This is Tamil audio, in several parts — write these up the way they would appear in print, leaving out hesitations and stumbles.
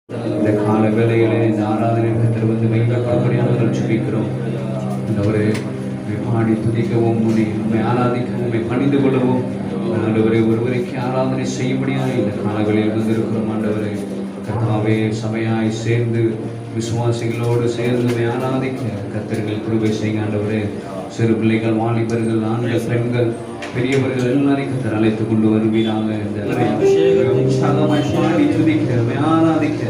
இந்த கால வேளையிலே இந்த ஆராதனை கர்த்தர் வந்து வைக்கக்கூடிய நாங்கள் ஜெபிக்கிறோம். ஆண்டவரே, உம்மை பாடி துதிக்கவும், உம்மை ஆராதிக்கவும், உம்மை பணிந்து கொள்ளவும் ஆண்டவரே ஒருவரைக்கு ஆராதனை செய்யும்படியாக இந்த காலங்களில் வந்திருக்கிறோம். ஆண்டவரே கர்த்தாவே, சபையாய் சேர்ந்து விசுவாசிகளோடு சேர்ந்து உம்மை ஆராதிக்க கர்த்தர்கள் கிருபை செய்யுங்க. ஆண்டவரே, சிறு பிள்ளைகள், வாலிபர்கள், ஆண்கள், பெண்கள், பெரியவர்கள் எல்லாரையும் கர்த்தர் அழைத்து கொண்டு வருவீராக. உற்சாகமாய் பாடி துதிக்க ஆராதிக்க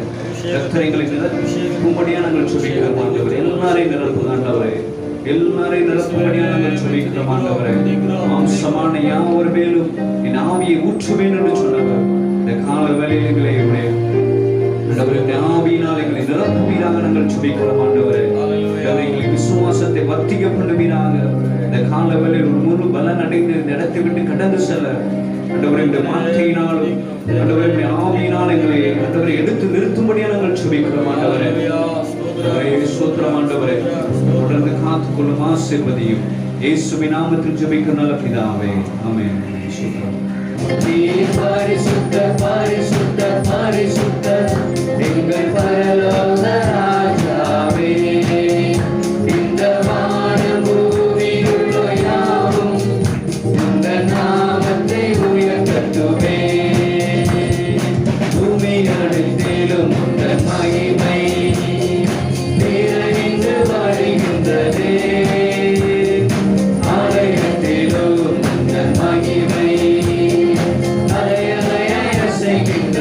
கர்த்தரைகளை நிரப்பும்படியா நாங்கள் சொல்லிக்கிறோம். ஆண்டவரே, எல்லாரையும் நிரப்புங்க. ஆண்டவரே, எல்லாரையும் நிரப்பும்படியா நாங்கள் சொல்லிக்கிறோம். ஆண்டவரே, மாம்சமான யாவர் மேலும் என் ஆவியை ஊற்றுவேன் என்று சொன்னவர் இந்த கால வேளையிலே ஆண்டவரே ஆவியினால் எங்களை நிரப்புவீராக நாங்கள் சொல்லிக்கிறோம். ஆண்டவரே, எங்களை விசுவாசத்தை வர்த்திக்க பண்ணுவீராக. இந்த கால வேளையில் ஒரு முழு பலன் அடைந்து இந்த இடத்தை விட்டு கடந்து செல்ல ஆண்டவரே இந்த வார்த்தையினாலும் ஆண்டவரே ஆவியினால் எங்களை ஆண்டவரை எடுத்து நிறுத்தும்படியா நாங்கள் சொல்லிக்கிறோம். ஆண்டவரே ஸ்தோத்திரம். ஆண்டவரே, தொடர்ந்து காத்துக்கொள்ளும் ஆசீர்வதியும் இயேசுவின் நாமத்தில் ஜெபிக்கிறோம் நல்ல பிதாவே, ஆமென். ஸ்தோத்திரம். பரிசுத்த பரிசுத்த பரிசுத்த எங்கள் பரலோக ராஜாவே, இந்த வானபூமியுள்ள யாவும் உங்கள் நாமத்தை உயர்த்தட்டுமே. பூமி அனைத்திலும் உங்கள் மகிமை நிறைந்து வருகின்றதே. ஆலயத்திலும் உங்கள் மகிமை அலையலையாய் அசைகின்றதே.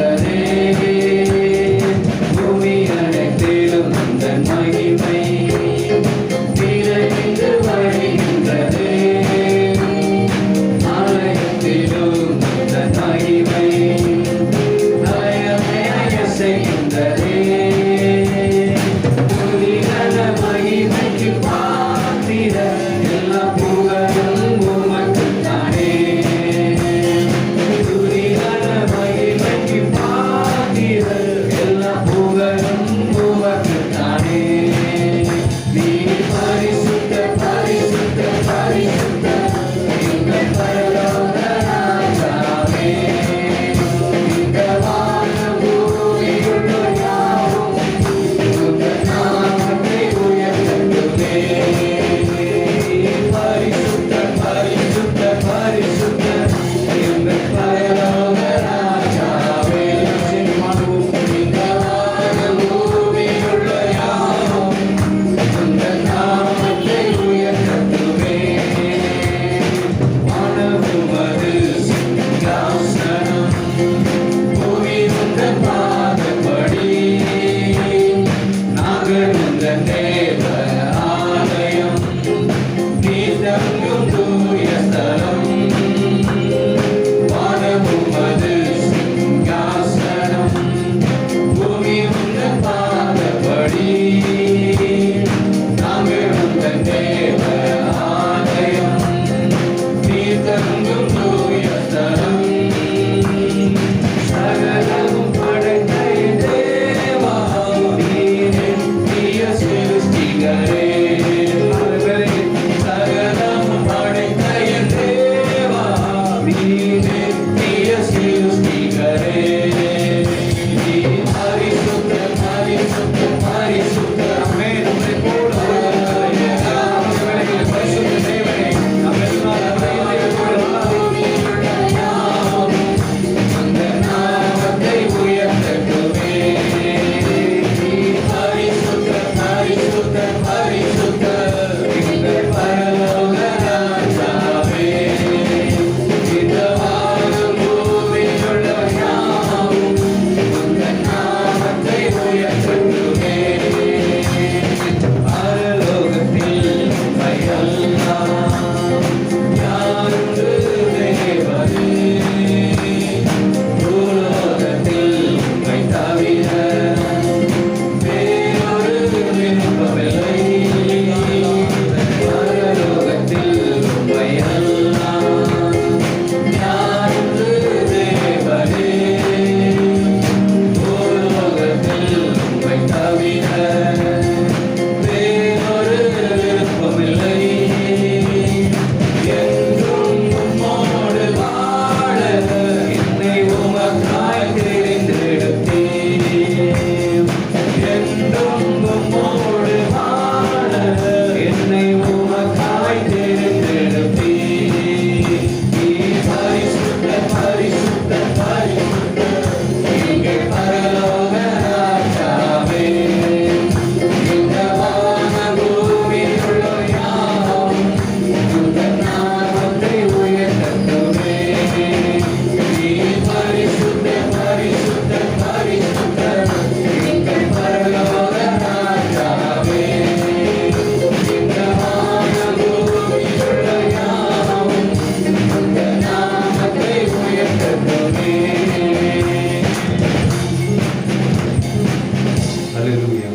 அல்லேலூயா.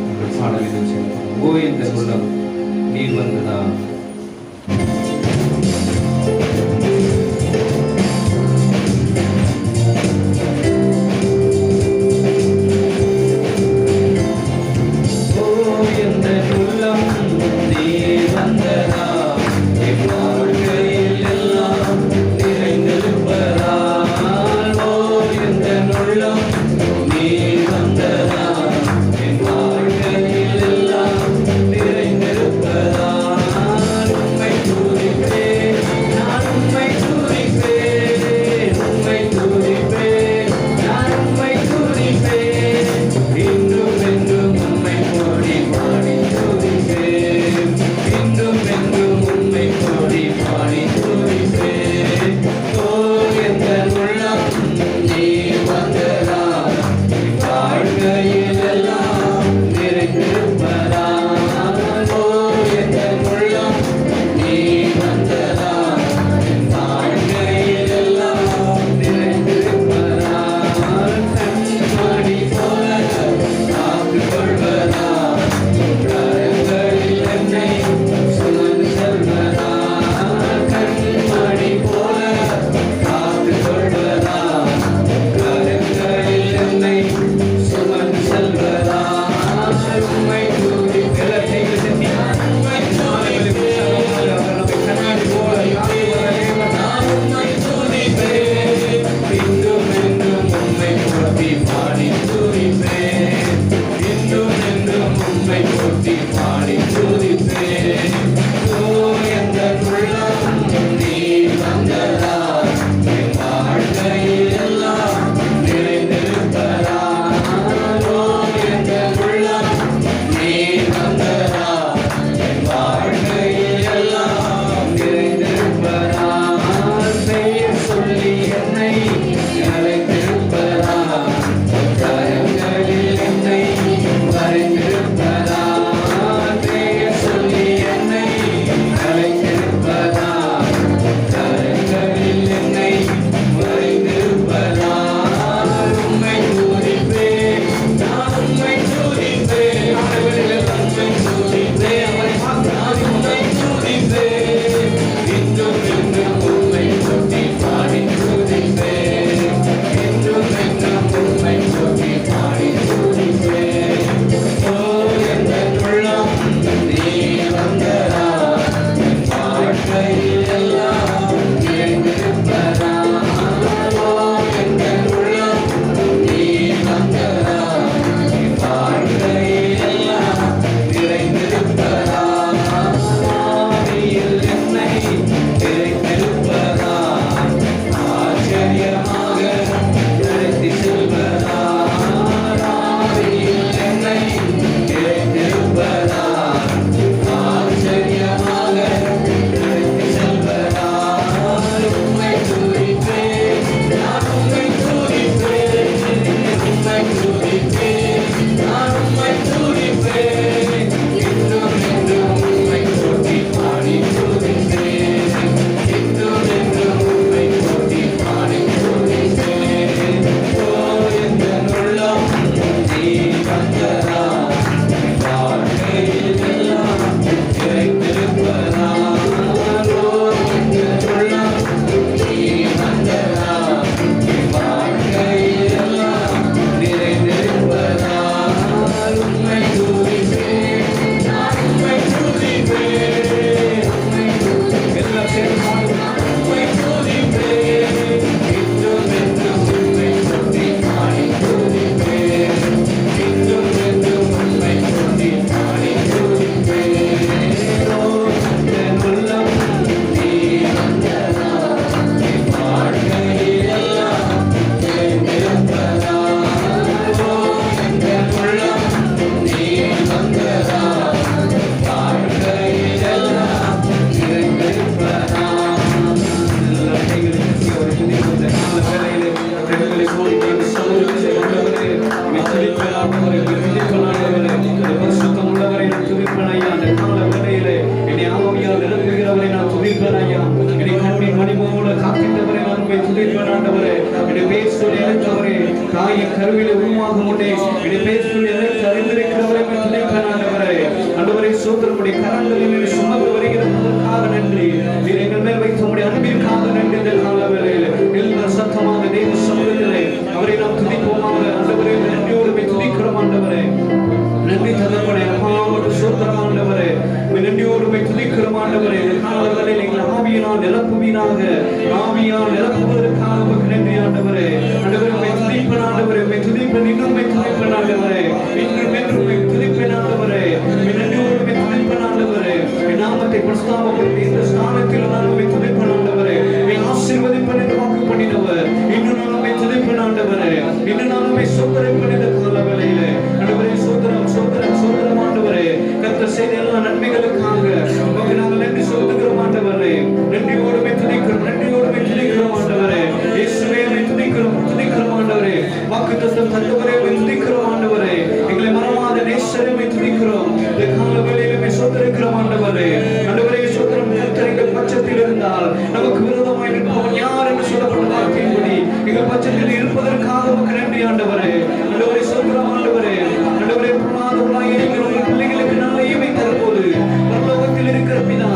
உங்கள் பாடலில் சொல்லுவோம். ஓ இந்த உள்ளம் நீர் வந்ததா. உன்னை இனி பேசும் எதை அறிந்திருக்கிறவரை துதிப்பேன் ஆண்டவரே. ஆண்டவரே சோதரம் உடைய கரங்களில் சுமந்து வருகிறதற்காக நன்றி. நீர் எங்கள் மேல் வைத்த உடைய அன்பிற்காக நன்றி. இந்த கால வேளையில் எல்லா சத்தமாக தேவ சமூகத்திலே அவரை நாம் துதிப்போமாக. ஆண்டவரே நன்றியோடு துதிக்கிறோம் ஆண்டவரே. நன்றி தகப்பனே, அப்பாவோடு சோதரம் ஆண்டவரே. நன்றியோடு துதிக்கிறோம் ஆண்டவரே. காலங்களை நீங்கள் ஆவியினால் நிரப்புவீனாக. ஆவியால் நிரப்புவதற்காக உமக்கு நன்றி ஆண்டவரே. ஆண்டவரே துதிப்பேன் ஆண்டவரே. துதிப்பேன், இன்னும் துதிப்பேன் ஆண்டவரே. இன்னும் என்றும் துதிப்பேன் ஆண்டவரே. நன்றியோடு துதிப்பேன் ஆண்டவரே. என் நாமத்தை பிரஸ்தாபப்படுத்தி இந்த ஸ்தானத்தில் நான் துதிப்பேன் ஆண்டவரே. ஆசீர்வதிப்பேன் என்று வாக்கு பண்ணினவர் இன்னும் நான் துதிப்பேன் ஆண்டவரே. இன்னும் நான் சோதரிப்பேன் இந்த கால வேளையிலே. ஆண்டவரே சோதரம் சோதரம் சோதரம் ஆண்டவரே. கர்த்தர் செய்த எல்லா நன்மைகளுக்காக உமக்கு நாங்கள் நன்றி செலுத்துகிறோம் ஆண்டவரே. நன்றியோடு துதிக்கிறோம், நன்றியோடு துதிக்கிறோம் ஆண்டவரே. இயேசுவே துதிக்கிறோம் ஆண்டவரே. வாக்குத்தத்தம் தந்தவரே துதிக்கிறோம் ஆண்டவரே. எங்களை மறவாத நேசரே துதிக்கிறோம். இந்த கால வேளையிலே சோதரிக்கிறோம் ஆண்டவரே. ஆண்டவரே சோதரம் கர்த்தர் எங்கள் பட்சத்தில் இருந்தால் நமக்கு விரோதமாய் நிற்பவன் யார் என்று சொல்லப்பட்ட வார்த்தையின்படி எங்கள் பட்சத்தில் இருப்பதற்காக உமக்கு நன்றி ஆண்டவரே. ஆண்டவரே சோதரம் ஆண்டவரே. ஆண்டவரே பிரமாதமாய் இருக்கிற உங்கள் பிள்ளைகளுக்கு நல்ல ஈவை தரும்போது பரலோகத்தில் இருக்கிற பிதா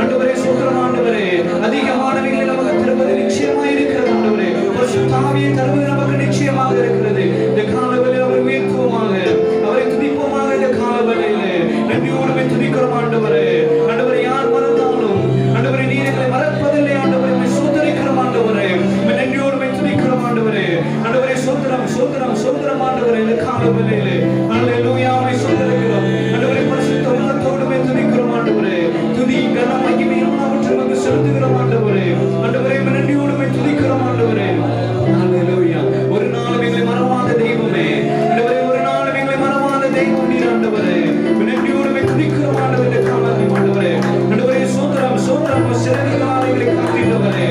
ஆண்டவரே சோதரம் ஆண்டவரே அதிகமானவைகளை நமக்கு தருவது நிச்சயமாய் இருக்கிறது ஆண்டவரே. பரிசுத்தாவியை தருவது நமக்கு நிச்சயமாக இருக்கிறது. இந்த காலவெளியில் அவரை உயர்த்துவோமாக, அவரை துதிப்போமாக. இந்த காலவெளியிலே நன்றியோடு துதிக்கிறோம் ஆண்டவரே. ஆண்டவரை யார் மறந்தாலும் ஆண்டவரை நீர் எங்களை மறப்பதில்லை ஆண்டவரை. சோதரிக்கிறோம் ஆண்டவரே. நன்றியோடு துதிக்கிறோம் ஆண்டவரே. ஆண்டவரை சோதரம் சோதரம் சோதரம் ஆண்டவரே. இந்த காலவெளியிலே அல்லேலூயா சோதரிக்கிறோம் ஆண்டவரை. பரிசுத்த உள்ளத்தோடு துதிக்கிறோம் ஆண்டவரே. துதி கனம் மகிமை எல்லாவற்றையும் நமக்கு செலுத்துகிறோம் ஆண்டவரே. ஆண்டவரை நன்றியோடு துதிக்கிறோம் ஆண்டவரே. அல்லேலூயா. ஒரு நாளும் எங்களை மறவாத தெய்வமே ஆண்டவரே. ஒரு நாளும் எங்களை மறவாத தெய்வம் நீர் ஆண்டவரே. நன்றியோடு துதிக்கிறோம் ஆண்டவரே. காலம் ஆண்டவரே. ஆண்டவரே சோதரம் சோதரம் சிறகுகளால் எங்களை காக்கினவரே.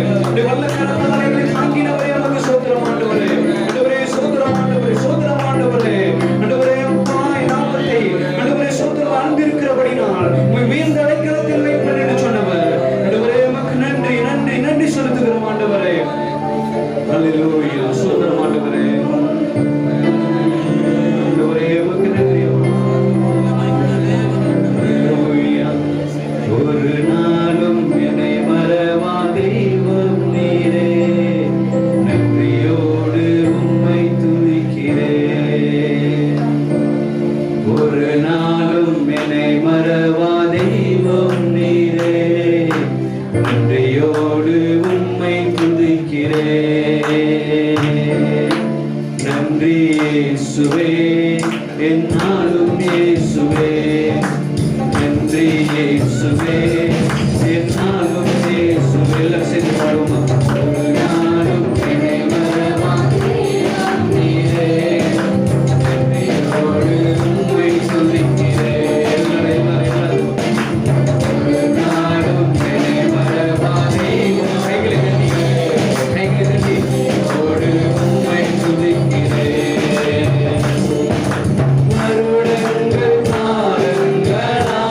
வல்ல கரத்தால் எங்களை தாங்கினவரே. நமக்கு சோதரம் ஆண்டவரே. ஆண்டவரே சோதரம் ஆண்டவரே. சோதரம் ஆண்டவரே. ஆண்டவரே அப்பாய் நாமத்தை ஆண்டவரே சோதரம் அன்பிருக்கிறபடினால் உம்மை வீழ்ந்த அடைக்கலத்தில் வைப்பேன் என்று சொன்னவர். ஆண்டவரே உமக்கு நன்றி நன்றி நன்றி செலுத்துகிறோம் ஆண்டவரே. அல்லேலூயா சோதரம் ஆண்டவரே. ஆண்டவரே உமக்கு நன்றி. அல்லேலூயா. ஒரு நாளும் என்னை மறவா தெய்வம் நீரே. நன்றியோடு உம்மை துதிக்கிறேன். ஒரு நாளும் என்னை மறவா தெய்வம் நீரே. நன்றியோடு உம்மை துதிக்கிறேன். நன்றி இயேசுவே, என்னாலும் இயேசுவே. நன்றி இயேசுவே, என்னாலும் இயேசுவே. எல்லாம் சேர்ந்து பாடுவோமா? ஒரு நாளும் என்னை மறவா தெய்வம் நீரே. நன்றியோடு உம்மை துதிக்கிறேன். ஒரு நாளும் என்னை மறவா தெய்வம். கைகளை தட்டி ஓடு உம்மை துதிக்கிறேன். வருடங்கள் காலங்களா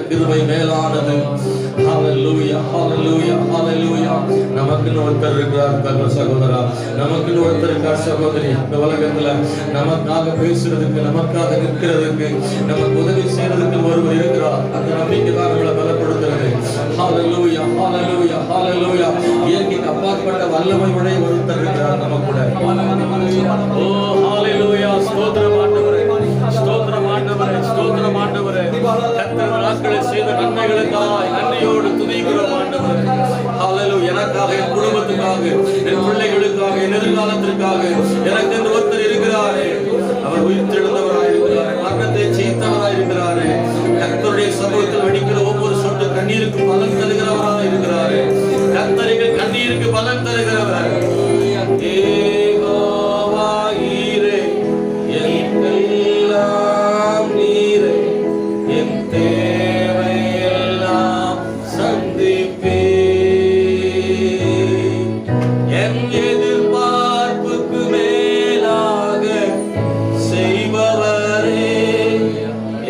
கிருபை மேலானது. ஹalleluya ஹalleluya ஹalleluya. நமக்குன்னு ஒருத்தர் இருக்கிறார் தர்ம சகோதரா, நமக்குன்னு ஒருத்தர் இருக்கார் சகோதரி. இந்த உலகத்துல நமக்காக பேசுறதுக்கு, நமக்காக நிற்கிறதுக்கு, நமக்கு உதவி செய்யறதுக்கு ஒருவர் இருக்கிறார். அந்த நம்பிக்கை தான் நம்மளை பலப்படுத்துறது. ஹalleluya ஹalleluya ஹalleluya. இயற்கைக்கு அப்பாற்பட்ட வல்லமை உடைய ஒருத்தர் இருக்கிறார் நம்ம கூட. ஓ ஹalleluya. ஸ்தோத்திரம் ஆண்டவரே, ஸ்தோத்திரம் ஆண்டவரே, ஸ்தோத்திரம் ஆண்டவரே. கர்த்தர் நாட்களை செய்த நன்மைகளுக்காக நன்றியோடு துதிக்கிறோம் ஆண்டவரே. ஹalleluya. எனக்காக, என் குடும்பத்துக்காக, என் பிள்ளைகளுக்காக, என் எதிர்காலத்திற்காக எனக்கு என்று ஒருத்தர் இருக்கிறாரே. அவர் உயிர்த்தெழுந்தவராய் இருக்கிறாரே, மரணத்தை ஜெயித்தவராய் இருக்கிறாரே. கர்த்தருடைய சமூகத்தில் வடிக்கிற ஒவ்வொரு சொட்டு கண்ணீருக்கு பலன் தருகிறவராய் இருக்கிறாரே. கர்த்தரின் கண்ணீருக்கு பலன் தருகிறவர். யெகோவா ஈரே, எல்லாம் நீரே, என் தேவையெல்லாம் சந்திப்பே. என் எதிர்பார்ப்புக்கு மேலாக செய்பவரே,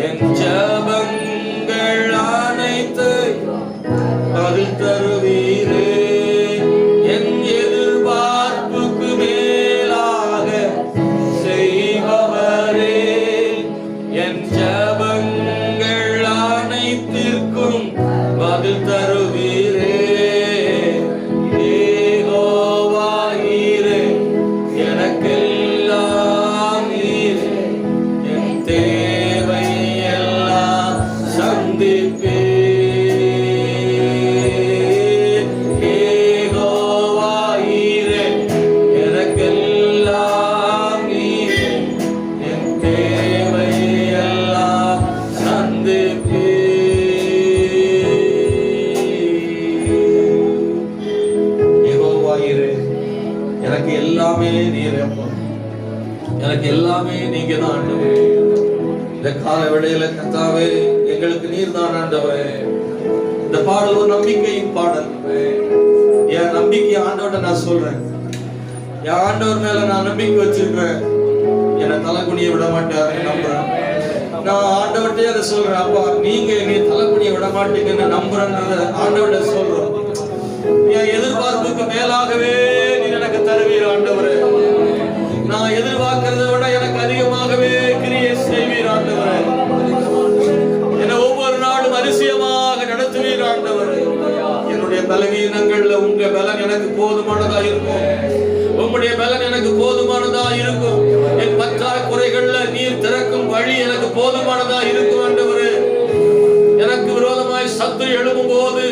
என் ஜெபங்கள் அனைத்து பதில் தருவீரே. என் எதிர்பார்ப்புக்கு மேலாக செய்பவரே, என் ஜெபங்கள் அனைத்திற்கும் பதில் தருவீரே. யெகோவா ஈரே, எனக்கெல்லாம் நீரே, என் தேவையெல்லாம் சந்திப்பே. யெகோவா ஈரே, எனக்கெல்லாம் நீரே, என் தேவையெல்லாம் சந்திப்பே. யெகோவா ஈரே, எனக்கு எல்லாமே நீரே அப்பா, எனக்கு எல்லாமே நீங்க தான் ஆண்டவரே. இந்த கால வேளையில கர்த்தாவே, எங்களுக்கு நீர் தான் ஆண்டவரே. இந்த பாடல் ஒரு நம்பிக்கையின் பாடல். என் நம்பிக்கை ஆண்டவர்கிட்ட நான் சொல்றேன். என் ஆண்டவர் மேல நான் நம்பிக்கை வச்சிருக்கிறேன். என்னை தலைக்குனிய விட மாட்டாரு நம்புறேன். நான் ஆண்டவர்கிட்டே அதை சொல்றேன். அப்பா, நீங்க என்னை தலைக்குனிய விட மாட்டீங்கன்னு நம்புறேன்றத ஆண்டவர்கிட்ட சொல்றோம். என் எதிர்பார்ப்புக்கு மேலாகவே நீர் எனக்கு தருவீர் ஆண்டவரே. நான் எதிர்பார்க்கிறத விட எனக்கு அதிகமாகவே கிரியை செய்வீர் ஆண்டவரே. என்னை ஒவ்வொரு நாளும் அதிசயமாக நடத்துவீர் ஆண்டவரே. என்னுடைய பலவீனங்கள்ல உங்க பலன் எனக்கு போதுமானதா இருக்கும். உங்களுடைய பலன் எனக்கு போதுமானதா இருக்கும். என் பற்றாக்குறைகள்ல நீர் திறக்கும் வழி எனக்கு போதுமானதா இருக்கும் ஆண்டவரே. எனக்கு விரோதமாய் சத்துரு எழும்பும் போது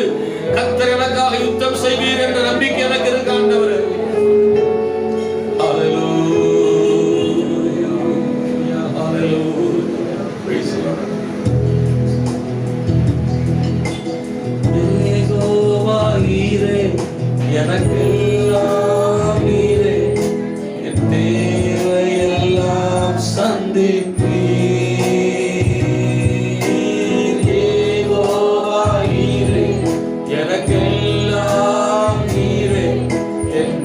கர்த்தர் எனக்காக யுத்தம் செய்வீர் என்ற நம்பிக்கை எனக்கு இருக்கு ஆண்டவரே. ஹalleluya ஹalleluya. praise the Lord. யெகோவா ஈரே, எனக்கெல்லாம் நீரே, என் தேவையெல்லாம் சந்திப்பீர். யெகோவா ஈரே, எனக்கெல்லாம் நீரே, என்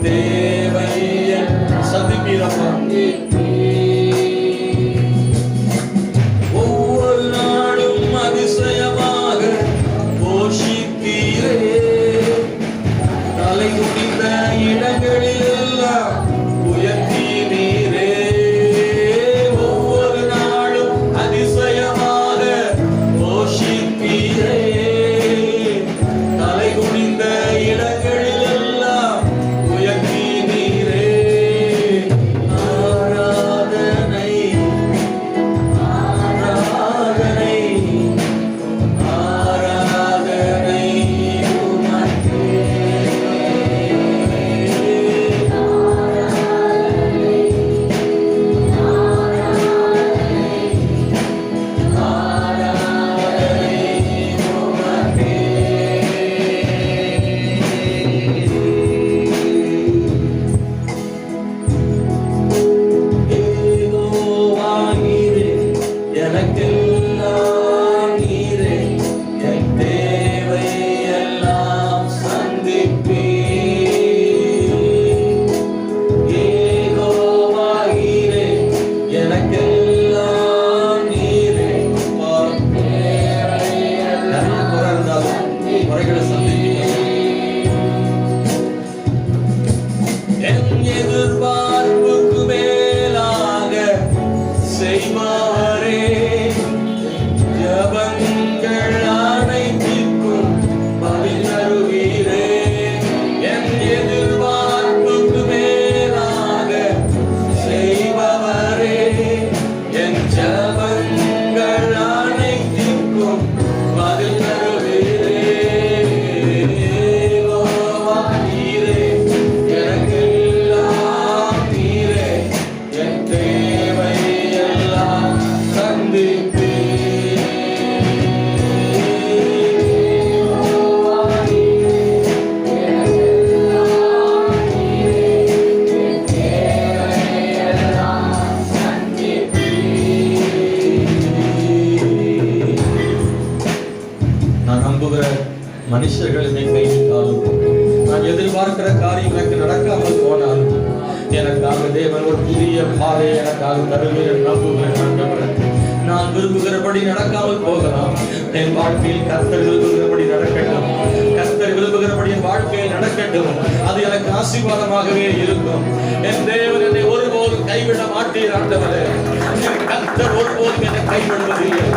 தேவன் ஒரு புதிய பாதையை எனக்காக தருவீர் நம்புகிறேன் ஆண்டவரே. நான் விரும்புகிறபடி நடக்காமல் போகலாம், என் வாழ்க்கையில் கர்த்தர் விரும்புகிறபடி நடக்கட்டும். கர்த்தர் விரும்புகிறபடி என் வாழ்க்கையில் நடக்கட்டும். அது எனக்கு ஆசீர்வாதமாகவே இருக்கும். என் தேவன் என்னை ஒருபோதும் கைவிட மாட்டீர் ஆண்டவரே. என் கர்த்தர் ஒருபோதும் என்னை கைவிடுவதில்லை.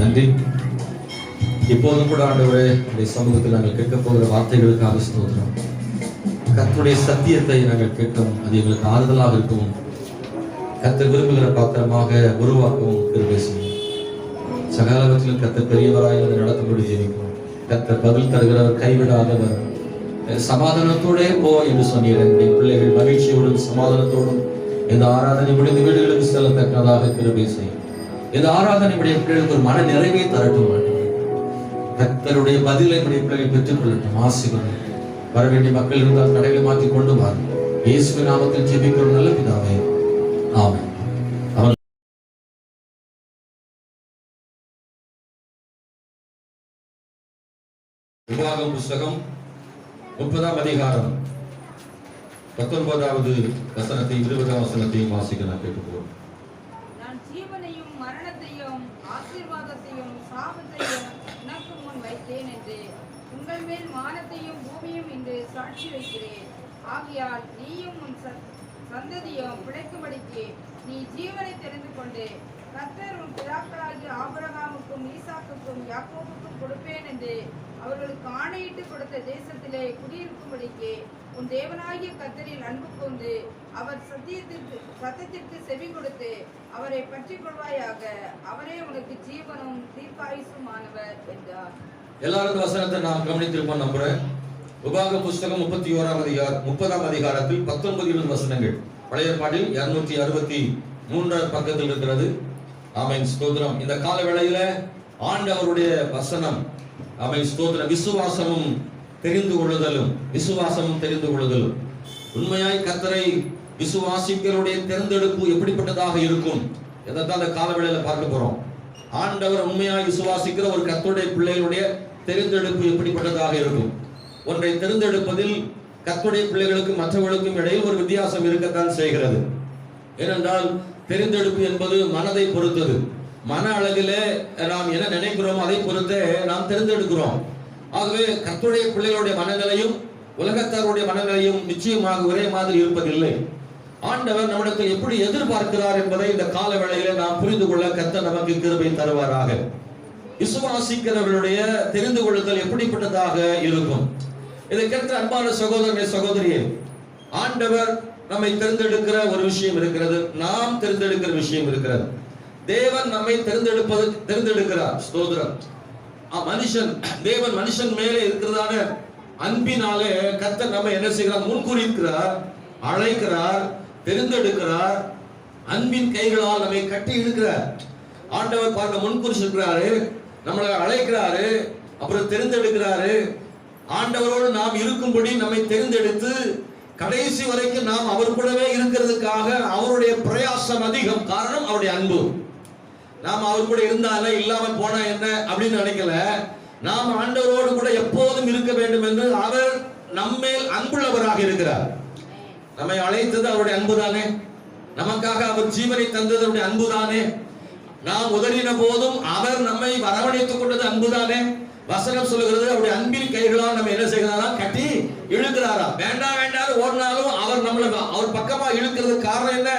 நன்றி. இப்போதும் கூட ஆண்டவரே, உடைய சமூகத்தில் நாங்கள் கேட்க போகிற வார்த்தைகளுக்காக ஸ்தோத்திரம். கர்த்தருடைய சத்தியத்தை நாங்கள் கேட்கவும் அது எங்களுக்கு ஆறுதலாக இருக்கவும் கர்த்தர் விரும்புகிற பாத்திரமாக உருவாக்கவும் கிருபை செய்யும். சகலவற்றிலும் கர்த்தர் பெரியவராய் நடத்தும்படி ஜெபிக்கிறோம். கர்த்தர் பதில் தருகிறவர், கைவிடாதவர். சமாதானத்தோடே போ என்று சொன்னீர். என்னுடைய பிள்ளைகள் மகிழ்ச்சியோடும் சமாதானத்தோடும் இந்த ஆராதனை முடிந்து வீடுகளுக்கு செல்லத்தக்கதாக கிருபை செய்யும். இந்த ஆராதனை உடைய பிள்ளைகளுக்கு ஒரு மன நிறைவே தரட்டும். கர்த்தருடைய பதிலை உடைய பிள்ளைகள் பெற்றுக் கொள்ளட்டும். ஆசீர்வாதம் வர வேண்டிய மக்கள் இருந்தால் கடைகளை மாற்றி கொண்டு வார். இயேசுவின் நாமத்தில் ஜெபிக்கிறோம் நல்ல பிதாவே, ஆமென். உபாகமம் புஸ்தகம் 30ஆம் அதிகாரம் 19வது வசனத்தையும் 20ஆம் வசனத்தையும் வாசிக்க நான் கேட்டுக்கொள்கிறேன். நான் ஜீவனையும் மரணத்தையும் ஆசீர்வாதத்தையும் சாபத்தையும் உனக்கு முன் வைத்தேன் என்று உங்கள் மேல் வானத்தையும் பூமியும் என்று சாட்சி வைக்கிறேன். ஆகையால் நீயும் உன் சந்ததியும் பிழைக்கும்படிக்கு நீ ஜீவனை தெரிந்து கொண்டு கர்த்தர் உன் பிதாக்களாகிய ஆபிரகாமுக்கும் ஈசாக்குக்கும் யாக்கோபுக்கும் கொடுப்பேன் என்று அவர்களுக்கு ஆணையிட்டு கொடுத்த தேசத்திலே குடியிருக்கும்படிக்கு உன் தேவனாகிய கர்த்தரில் அன்பு கூர்ந்து அவர் சத்தியத்திற்கு செவி கொடுத்து அவரை பற்றி கொள்வாயாக. அவரே உனக்கு ஜீவனும் தீர்க்காயுசுமானவர் என்றார். எல்லாரும் வசனத்தை நாம் கவனித்திருப்போம் நம்புறேன். உபாகமம் புஸ்தகம் 30ஆம் அதிகாரத்தில் 19 வசனங்கள். பழைய ஏற்பாட்டில் 263 பக்கத்தில் இருக்கிறது. ஆமென், ஸ்தோத்திரம். இந்த கால வேளையில ஆண்டவருடைய வசனம், ஆமென், ஸ்தோத்திரம். விசுவாசமும் தெரிந்து கொள்ளுதலும் உண்மையாய் கர்த்தரை விசுவாசிக்கிறவருடைய தேர்ந்தெடுப்பு எப்படிப்பட்டதாக இருக்கும் எதைத்தான் அந்த கால வேளையில பார்க்க போறோம். ஆண்டவர் உண்மையாய் விசுவாசிக்கிற ஒரு கர்த்தருடைய பிள்ளைகளுடைய தேர்ந்தெடுப்பு எப்படிப்பட்டதாக இருக்கும். ஒன்றை தேர்ந்தெடுப்பதில் கர்த்தருடைய பிள்ளைகளுக்கும் மற்றவர்களுக்கும் இடையில் ஒரு வித்தியாசம் இருக்கத்தான் செய்கிறது. ஏனென்றால் தெரிந்தெடுப்பு என்பது மனதை பொறுத்தது. மன அளவிலே நாம் என்ன நினைக்கிறோம் அதை பொறுத்தே நாம் தெரிந்தெடுக்கிறோம். ஆகவே கர்த்தருடைய பிள்ளைகளுடைய மனநிலையும் உலகத்தாருடைய மனநிலையும் நிச்சயமாக ஒரே மாதிரி இருப்பதில்லை. ஆண்டவர் நம்மிடத்தில் எப்படி எதிர்பார்க்கிறார் என்பதை இந்த கால வேளையிலே நாம் புரிந்து கொள்ள கர்த்தர் நமக்கு கிருபை தருவாராக. விசுவாசிக்கிறவர்களுடைய தெரிந்து கொள்ளுதல் எப்படிப்பட்டதாக இருக்கும். இதை கேட்கிற அன்பான சகோதரனே, சகோதரியே, ஆண்டவர் நம்மை தேர்ந்தெடுக்கிற ஒரு விஷயம் இருக்கிறது, நாம் தேர்ந்தெடுக்கிற விஷயம் இருக்கிறது. தேவன் நம்மை தேர்ந்தெடுக்கிறார். ஸ்தோத்திரம். தேவன் மனுஷன் மேலே இருக்கிறதான அன்பினாலே கர்த்தர் நம்ம என்ன செய்கிறார், முன்கூறியிருக்கிறார். அழைக்கிறார், தெரிந்தெடுக்கிறார், அன்பின் கைகளால் நம்மை கட்டி இழுக்கிறார். ஆண்டவர் பார்க்க முன்குறிச்சிருக்கிறாரு, நம்மளை அழைக்கிறாரு, அப்புறம் தெரிந்தெடுக்கிறாரு. ஆண்டவரோடு நாம் இருக்கும்படி நம்மை தெரிந்தெடுத்து கடைசி வரைக்கும் நாம் அவர் கூடவே இருக்கிறதுக்காக அவருடைய பிரயாசம் அதிகம். காரணம் அவருடைய அன்பு. நாம் அவர் கூட இருந்தால இல்லாம போனா என்ன அப்படின்னு நினைக்கல. நாம் ஆண்டவரோடு கூட எப்போதும் இருக்க வேண்டும் என்று அவர் நம்மேல் அன்புள்ளவராக இருக்கிறார். நம்மை அழைத்தது அவருடைய அன்புதானே, நமக்காக அவர் ஜீவனை தந்தது அவருடைய அன்புதானே, நாம் உதறின போதும் அவர் நம்மை வரவழைத்துக் கொண்டது அன்புதானே. வசனம் சொல்லுகிறது அவருடைய அன்பின் கைகளால் நம்ம என்ன செய்கிறாரா, கட்டி இழுக்கிறாரா. வேண்டாம் வேண்டாம் ஓடினாலும் அவர் நம்மளுக்கு அவர் பக்கமா இழுக்கிறது காரணம் என்ன,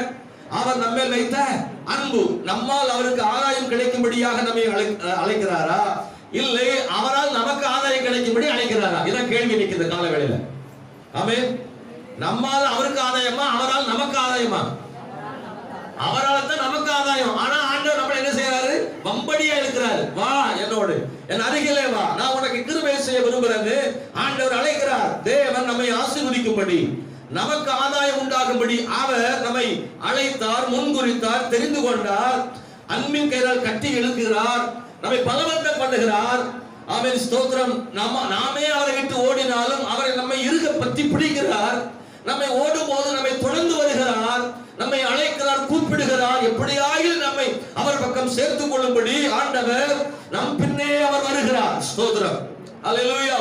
அவர் நம்ம வைத்த அன்பு. நம்மால் அவருக்கு ஆதாயம் கிடைக்கும்படியாக நம்மை அழைக்கிறாரா, இல்லை அவரால் நமக்கு ஆதாயம் கிடைக்கும்படி அழைக்கிறாரா? இதான் கேள்வி நிற்கிறது கால வேளையில. ஆமென். நம்மால் அவருக்கு ஆதாயமா, அவரால் நமக்கு ஆதாயமா? அவரால் தான் நமக்கு ஆதாயம். ஆனா ஆண்டவர் நம்மள என்ன செய்யறாரு, வம்படியா இருக்கிறார். வா என்னோடு, என் அருகிலே வா, நான் உனக்கு கிருபை செய்ய விரும்புறேன்னு ஆண்டவர் அழைக்கிறார். தேவன் நம்மை ஆசீர்வதிக்கும்படி, நமக்கு ஆதாயம் உண்டாகும்படி அவர் நம்மை அழைத்தார், முன்குறித்தார், தெரிந்து கொண்டார், அன்பின் கையால் கட்டி இழுக்கிறார், நம்மை பலவந்தம் பண்ணுகிறார். ஆமென், ஸ்தோத்திரம். நாமே அவரை விட்டு ஓடினாலும் அவரை நம்மை இருக பற்றி பிடிக்கிறார். நம்மை ஓடும் போது நம்மை தொடர்ந்து வருகிறார், நம்மை அழைக்கிறார், கூப்பிடுகிறார். எப்படியாயில் நம்மை அவர் பக்கம் சேர்த்துக் கொள்ளும்படி ஆண்டவர் நம் பின்னே அவர் வருகிறார். ஸ்தோத்திரம், அல்லேலூயா.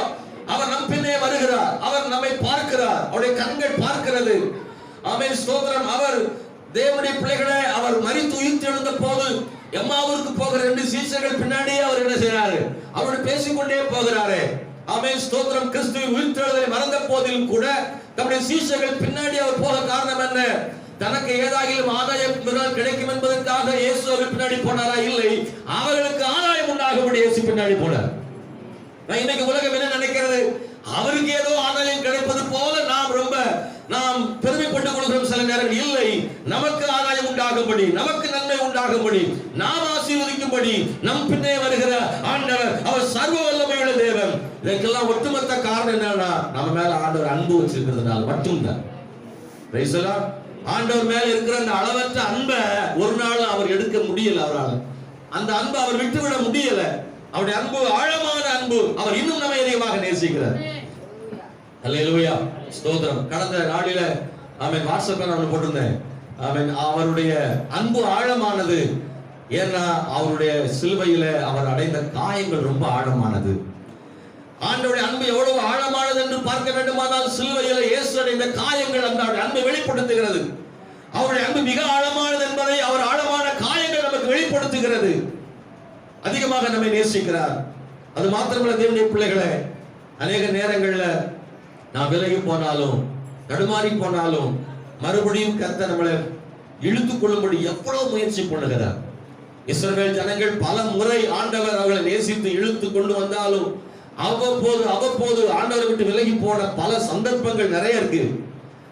அவர் நம் பின்னே வருகிறார், அவர் நம்மை பார்க்கிறார், அவருடைய கண்கள் பார்க்கிறது. ஆமென், ஸ்தோத்திரம். அவர் தேவனுடைய பிள்ளைகளை அவர் மரித்து உயிர்த்து எழுந்த போது எம்மாவூருக்கு போகிற 2 சீஷர்கள் பின்னாடியே அவர் என்ன செய்யறாரு, அவரோடு பேசிக்கொண்டே போகிறாரு. ஆமென், ஸ்தோத்திரம். கிறிஸ்துவின் உயிர்த்தெழுதலை மறந்த போதிலும் கூட தம்முடைய சீஷர்கள் பின்னாடி அவர் போக காரணம் என்ன? தனக்கு ஏதாகிலும் ஆதாயம் கிடைக்கும் என்பதற்காக இயேசு அவர் பின்னாடி போனாரா? இல்லை, அவர்களுக்கு ஆதாயம் உண்டாகும்படி இயேசு பின்னாடி போனார். இன்னைக்கு உலகம் என்ன நினைக்கிறது, அவருக்கு ஏதோ ஆதாயம் கிடைப்பது போல நாம் பெருமைப்பட்டுக் கொள்கிறோம் சில நேரங்கள். இல்லை, நமக்கு ஆதாயம் உண்டாகும்படி, நமக்கு நன்மை உண்டாகும்படி, நாம் ஆசீர்வதிக்கும்படி நம் பின்னே வருகிற ஆண்டவர் அவர் சர்வ வல்லமையுள்ள தேவன். இதற்கெல்லாம் ஒட்டுமொத்த காரணம் என்னன்னா, நம்ம மேல ஆண்டவர் அன்பு வச்சிருக்கிறதுனால மட்டும்தான். Praise the Lord. ஆண்டவர் மேல இருக்கிற அந்த அளவற்ற அன்பை ஒரு நாள் அவர் எடுக்க முடியல. அவரால் அந்த அன்பை அவர் விட்டுவிட முடியல. அவருடைய அன்பு ஆழமான அன்பு. அவர் இன்னும் நம்மை அதிகமாக நேசிக்கிறார். அல்லேலூயா, ஸ்தோத்திரம். கடந்த நாளில ஆமென் வாட்ஸ்அப்ல நான் போட்டிருந்தேன். ஆமென், அவருடைய அன்பு ஆழமானது. ஏன்னா அவருடைய சிலுவையில அவர் அடைந்த காயங்கள் ரொம்ப ஆழமானது. ஆண்டவருடைய அன்பு எவ்வளவு ஆழமானது என்று பார்க்க வேண்டுமானால் சிலுவையில இயேசு அடைந்த காயங்கள் அந்த அன்பை வெளிப்படுத்துகிறது. அவருடைய அன்பு மிக ஆழமானது என்பதை அவர் ஆழமான காயங்கள் நமக்கு வெளிப்படுத்துகிறது. அதிகமாக நம்மை நேசிக்கிறார். அது மாத்திரமல்ல, தேவனுடைய பிள்ளைகளே, அநேக நேரங்கள்ல நாம் விலகி போனாலும், தடுமாறி போனாலும், மறுபடியும் கர்த்தர் நம்மளை இழுத்துக் கொள்ளும்படி எவ்வளவு முயற்சி பண்ணுகிறார். இஸ்ரவேல் ஜனங்கள் பல முறை ஆண்டவர் அவர்களை நேசித்து இழுத்து கொண்டு வந்தாலும் அவ்வப்போது ஆண்டவரை விட்டு விலகி போன பல சந்தர்ப்பங்கள் நிறைய இருக்கு.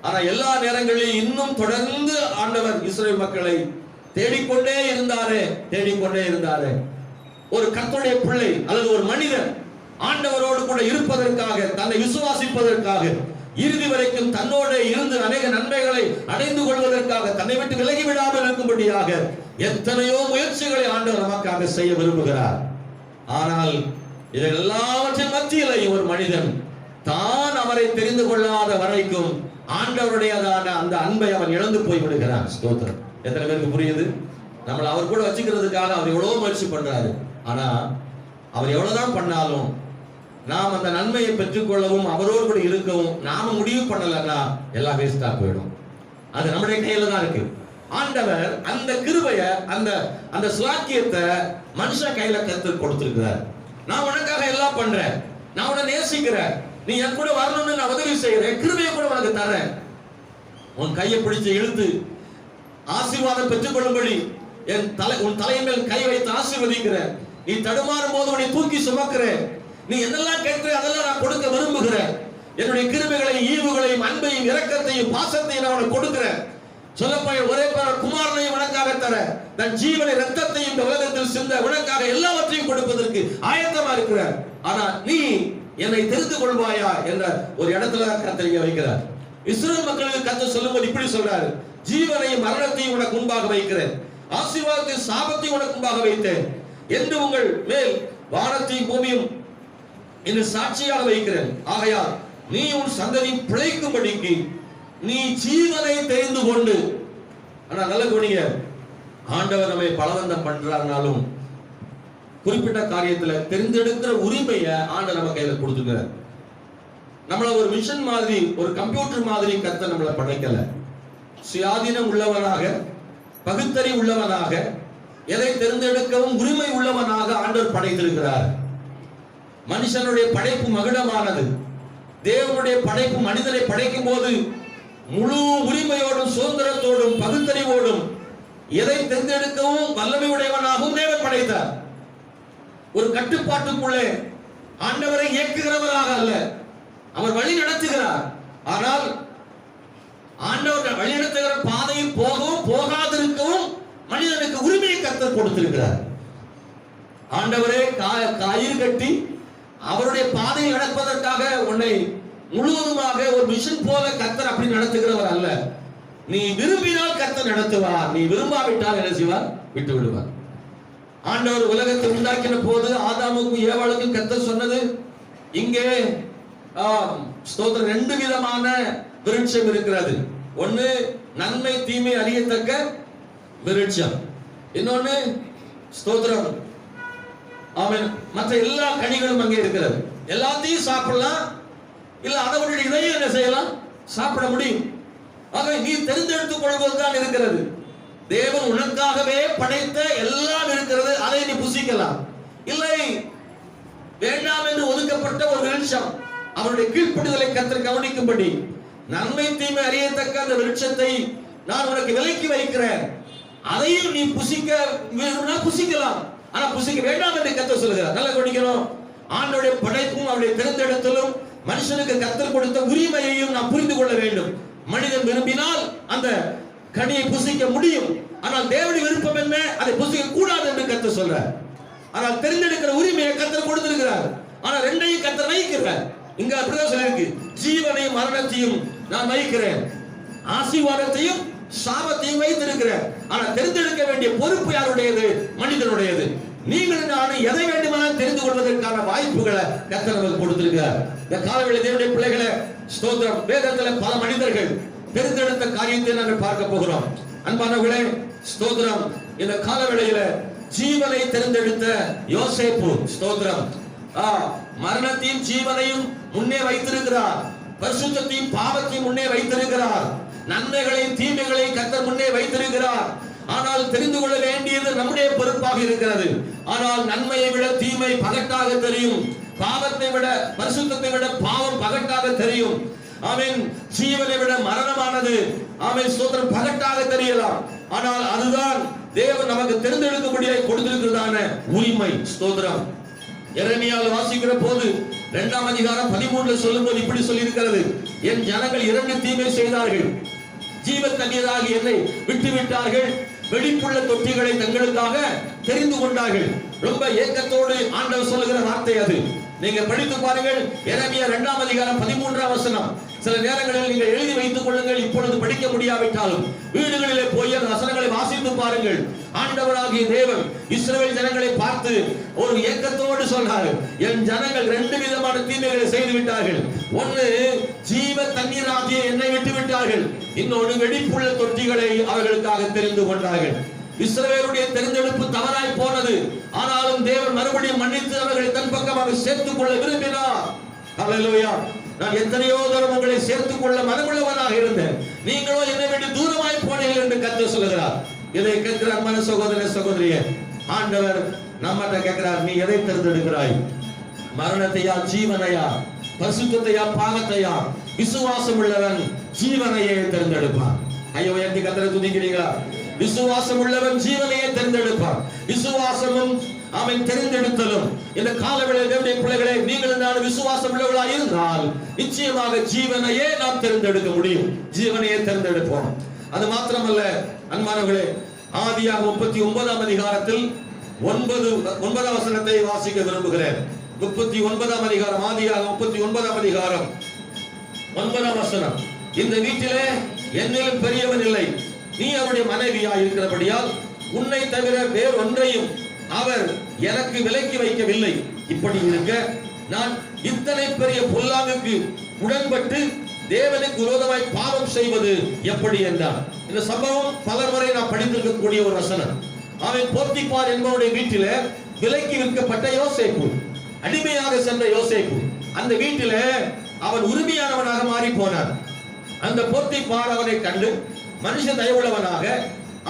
ஆனா எல்லா நேரங்களிலும் இன்னும் தொடர்ந்து ஆண்டவர் இஸ்ரவேல் மக்களை தேடிக்கொண்டே இருந்தாரே. ஒரு கர்த்தருடைய பிள்ளை அல்லது ஒரு மனிதன் ஆண்டவரோடு கூட இருப்பதற்காக, தன்னை விசுவாசிப்பதற்காக, இறுதி வரைக்கும் தன்னோடு இருந்து அநேக நன்மைகளை அடைந்து கொள்வதற்காக, தன்னை விட்டு விலகி விடாமல் இருக்கும்படியாக எத்தனையோ முயற்சிகளை ஆண்டவர் நமக்காக செய்ய விரும்புகிறார். ஆனால் இதெல்லாவற்றின் மத்தியிலே ஒரு மனிதன் தான் அவரை தெரிந்து கொள்ளாத வரைக்கும் ஆண்டவருடையதான அந்த அன்பை அவன் இழந்து போய் விடுகிறான். ஸ்தோத்திரம். எத்தனை பேருக்கு புரியுது? நம்மளை அவர் கூட வச்சுக்கிறதுக்காக அவர் எவ்வளவு முயற்சி பண்றாரு. ஆனா அவர் எவ்வளவுதான் பண்ணாலும் நாம் அந்த நன்மையை பெற்றுக்கொள்ளவும் அவரோடு கூட இருக்கவும் நாம முடிவு பண்ணலன்னா எல்லாம் வேஸ்டா போயிடும். அது நம்முடைய கையில தான் இருக்கு. ஆண்டவர் அந்த கிருபைய, அந்த சுலாக்கியத்தை மனுஷன் கையில கர்த்தர் கொடுத்திருக்கிறார். நான் உனக்காக எல்லாம் பண்றேன், நான் உன்னை நேசிக்கிறேன், நீ என் கூட வரணும்னு நான் உதவி செய்யறேன், கிருபையை கூட உனக்கு தரேன். உன் கையை பிடிச்சு இழுத்து ஆசீர்வாதம் பெற்றுக்கொள்ளும்படி உன் தலையின் மேல் கை வைத்து ஆசீர்வதிக்கிறேன். நீ தடுமாறும் போது உன்னை தூக்கி சுமக்கிறேன். நீ என்னெல்லாம் கேட்கிற அதெல்லாம் நான் கொடுக்க விரும்புகிறேன். என்னுடைய கிருபைகளையும் ஈவுகளையும் அன்பையும் இரக்கத்தையும் பாசத்தையும் நான் உனக்கு கொடுக்கிறேன். சொல்லப்போய் ஒரே குமாரனையும் உனக்காக தர, தன் ஜீவனை ரத்தத்தையும் இந்த உலகத்தில் சிந்த உனக்காக எல்லாவற்றையும் கொடுப்பதற்கு ஆயத்தமா இருக்கிறார். ஆனா நீ என்னை தெரிந்து கொள்வாயா என்ற ஒரு இடத்துல கர்த்தர் வைக்கிறார். இஸ்ரவேல் மக்களுக்கு கர்த்தர் சொல்லும்போது இப்படி சொல்றாரு, ஜீவனையும் மரணத்தையும் உனக்கு முன்பாக வைக்கிறேன், ஆசீர்வாதத்தையும் சாபத்தையும் உனக்கு முன்பாக வைத்தேன் என்று உங்கள் மேல் வானத்தையும் பூமியும் என்று சாட்சியாக வைக்கிறேன். ஆகையால் நீ உன் சந்ததி பிழைக்கும்படிக்கு நீ ஜீவனை தெரிந்து கொண்டு. ஆனா நல்ல கவனிங்க, ஆண்டவர் நம்மை பலவந்தம் பண்றாருனாலும் குறிப்பிட்ட காரியத்துல தெரிந்தெடுக்கிற உரிமையை ஆண்டவர் நம்ம கையில கொடுத்துக்கிறார். நம்மள ஒரு மிஷன் மாதிரி, ஒரு கம்ப்யூட்டர் மாதிரி கர்த்தர் நம்மளை படைக்கல. சுயாதீனம் உள்ளவனாக, பகுத்தறிவு உள்ளவனாக, எதை தேர்ந்தெடுக்கவும் உரிமை உள்ளவனாக ஆண்டவர் படைத்திருக்கிறார். மனுஷனுடைய படைப்பு மகிழமானது. தேவனுடைய படைப்பு மனிதனை படைக்கும் போது முழு உரிமையோடும் சுதந்திரத்தோடும் பகுத்தறிவோடும் எதை தேர்ந்தெடுக்கவும் வல்லமை உடையவனாகவும் தேவன் படைத்தார். ஒரு கட்டுப்பாட்டுக்குள்ளே ஆண்டவரை இயக்குகிறவராக அல்ல, அவர் வழி நடத்துகிறார். ஆனால் ஆண்டவர் வழி நடத்துகிற பாதையில் போகவும் போகாதிருக்கவும் மனிதனுக்கு உரிமையை கர்த்தர் கொடுத்திருக்கிறார். ஆண்டவரே கயிறு கட்டி அவருடைய பாதையில் நடப்பதற்காக உன்னை முழுவதுமாக ஒரு மிஷன் போல கர்த்தர் அப்படி நடத்துகிறவர் அல்ல. நீ விரும்பினால் கர்த்தர் நடத்துவார், நீ விரும்பாவிட்டால் என்ன செய்வார்? விட்டு விடுவார். ஆண்டவர் உலகத்தை உண்டாக்கின போது ஆதாமுக்கும் ஏவாளுக்கும் கர்த்தர் சொன்னது, இங்கே ஸ்தோத்திரம் 2 விதமான விருட்சம் இருக்கிறது. ஒன்னு நன்மை தீமை அறியத்தக்க விருட்சம், இன்னொன்னு ஸ்தோத்திரம் ஆமென் மற்ற எல்லா கனிகளும் அங்கே இருக்கிறது. எல்லாத்தையும் சாப்பிடலாம், இல்ல அதனுடைய இதையும் என்ன செய்யலாம்? சாப்பிட முடியும். ஆகவே நீ தெரிந்தெடுத்துக் கொள்வதுதான் இருக்கிறது. தேவன் உனக்காகவே படைத்த எல்லாம் இருக்கிறது, அதை நீ புசிக்கலாம். இல்லை வேண்டாம் என்று ஒதுக்கப்பட்ட ஒரு விருட்சம், அவருடைய கீழ்ப்படிதலை கர்த்தர் கவனிக்கும்படி நன்மை தீமை அறியத்தக்க அந்த விருட்சத்தை நான் உனக்கு விலக்கி வைக்கிறேன், அதையும் நீ புசிக்கலாம். ஆனா புசிக்க வேண்டாம் என்று கர்த்தர் சொல்கிறார். நல்லா கவனிக்கணும். ஆண்டவருடைய படைப்பும் அவருடைய தேர்ந்தெடுத்தலும் மனுஷனுக்கு கர்த்தர் கொடுத்த உரிமையையும் நாம் புரிந்து கொள்ள வேண்டும். மனிதன் விரும்பினால் அந்த கனியை புசிக்க முடியும், ஆனால் தேவனுடைய விருப்பம் என்ன? அதை புசிக்க கூடாது என்று கர்த்தர் சொல்றார். ஆனால் தெரிந்தெடுக்கிற உரிமையை கர்த்தர் கொடுத்திருக்கிறார். ஆனால் ரெண்டையும் கர்த்தர் வைக்கிறார். இங்க அப்படிதான் சொல்லிருக்கு, ஜீவனையும் மரணத்தையும் நான் வைக்கிறேன், ஆசீர்வாதத்தையும் சாபத்தையும் வைத்திருக்கிறேன். ஆனா தெரிந்தெடுக்க வேண்டிய பொறுப்பு யாருடையது? மனிதனுடையது. நீங்கள் நானும் எதை வேண்டுமானாலும் தெரிந்து கொள்வதற்கான வாய்ப்புகளை கர்த்தர் நமக்கு கொடுத்திருக்கிறார். இந்த காலவேளை தேவனுடைய பிள்ளைகளை ஸ்தோத்திரம், வேதத்துல பல மனிதர்கள் தெரிந்தெடுத்த காரியத்தை நாங்கள் பார்க்க போகிறோம். அன்பானவர்களே ஸ்தோத்திரம், இந்த காலவேளையில ஜீவனை தெரிந்தெடுத்த யோசேப்பு ஸ்தோத்திரம் மரணத்தையும் ஜீவனையும் முன்னே வைத்திருக்கிறார், பரிசுத்தத்தையும் பாவத்தையும் முன்னே வைத்திருக்கிறார், நன்மைகளையும் தீமைகளையும் கர்த்தர் முன்னே வைத்திருக்கிறார். ஆனால் தெரிந்து கொள்ள வேண்டியது நம்முடைய பொறுப்பாக இருக்கிறது. ஆனால் நன்மையை விட தீமை பகட்டாக தெரியும், பாவத்தை விட பரிசுத்தத்தை விட பாவம் பகட்டாக தெரியும். ஆமென். ஜீவனை விட மரணமானது ஆமென் ஸ்தோத்திரம் பகட்டாக தெரியலாம். ஆனால் அதுதான் தேவன் நமக்கு தெரிந்தெடுக்கும்படியாக கொடுத்திருக்கிறதான உரிமை. ஸ்தோத்திரம். எரேமியாவில் வாசிக்கிற போது 2ஆம் அதிகாரம் 13 சொல்லும்போது இப்படி சொல்லி இருக்கிறது, என் ஜனங்கள் 2 தீமை செய்தார்கள், ஜீவ தண்ணீராக என்னை விட்டு விட்டார்கள், வெடிப்புள்ள தொட்டிகளை தங்களுக்காக தெரிந்து கொண்டார்கள். ரொம்ப ஏக்கத்தோடு ஆண்டவர் சொல்லுகிற வார்த்தை அது. நீங்க படித்து பாருங்கள். எரேமியா 2ஆம் அதிகாரம் 13ஆம் வசனம். சில நேரங்களில் நீங்கள் எழுதி வைத்துக் கொள்ளுங்கள், இப்பொழுது படிக்க முடியாவிட்டாலும் வீடுகளிலே போய் அந்த வசனங்களை வாசித்து பாருங்கள். ஆண்டவராகிய தேவன் இஸ்ரவேல் ஜனங்களை பார்த்து ஒரு ஏக்கத்தோடு சொல்றார், என் ஜனங்கள் 2 விதமான தீமைகளை செய்து விட்டார்கள். ஒன்று ஜீவ தண்ணீராகிய என்னை விட்டு விட்டார்கள், இன்னொன்று வெடிப்புள்ள தொட்டிகளை அவர்களுக்காக தெரிந்து கொண்டார்கள். இஸ்ரவேலுடைய தெரிந்தெடுப்பு தவறாய் போனது. ஆனாலும் தேவன் மறுபடியும் மன்னித்து அவர்களை தன் பக்கமாக சேர்த்துக் கொள்ள விரும்பினார். ஹல்லேலூயா. நான் எத்தனையோ தூரம் உங்களை சேர்த்துக் கொள்ள மனமுள்ளவனாக இருந்தேன், நீங்களோ என்னை விட்டு தூரமாய் போனீர்கள் என்று கர்த்தர் சொல்கிறார். இதை கேட்கிற அன்பான சகோதர சகோதரியே, ஆண்டவர் நம்மகிட்ட கேட்கிறார், நீ எதை தேர்ந்தெடுக்கிறாய்? மரணத்தையா ஜீவனையா? பரிசுத்தத்தையா பாவத்தையா? விசுவாசம் உள்ளவன் ஜீவனையே தேர்ந்தெடுப்பான். ஐயோ உயர்த்தி கர்த்தரை துதிக்கிறீங்களா? விசுவாசம் உள்ளவன் ஜீவனையே தேர்ந்தெடுப்பான். விசுவாசமும் அவன் தெரிந்தெடுத்தலும். இந்த காலவேளையில் தேவனுடைய பிள்ளைகளே, நீங்கள் நான் விசுவாசம் உள்ளவர்களாக இருந்தால் நிச்சயமாக ஜீவனையே நாம் தேர்ந்தெடுக்க முடியும். ஜீவனையே தேர்ந்தெடுப்போம். அது மாத்திரமல்ல அன்பானவர்களே, ஆதியாகமம் 39ஆம் அதிகாரத்தில் 9ஆம் வசனத்தை வாசிக்க விரும்புகிறேன். 39ஆம் அதிகாரம், ஆதியாகமம் 39ஆம் அதிகாரம் 9ஆம் வசனம். இந்த வீட்டிலே என்னிலும் பெரியவன் இல்லை, நீ அவருடைய மனைவியா இருக்கிறபடியால் உன்னை தவிர வேறொன்றையும் அவர் எனக்கு விலக்கி வைக்கவில்லை. இப்படி இருக்க நான் இத்தனை பெரிய பொல்லாங்குக்கு உடன்பட்டு தேவனுக்கு விரோதமாய் பாவம் செய்வது எப்படி என்றார். இந்த சம்பவம் பலர் வரை நாம் படித்திருக்கக்கூடிய ஒரு வசனம். அவன் போத்திபார் என்பவருடைய வீட்டில விலைக்கு விற்கப்பட்ட யோசேப்பு, அடிமையாக சென்ற யோசேப்பு, அந்த வீட்டில அவன் உரிமையானவனாக மாறி போனான். அந்த போத்திபார் அவனை கண்டு மனுஷ தயவுள்ளவனாக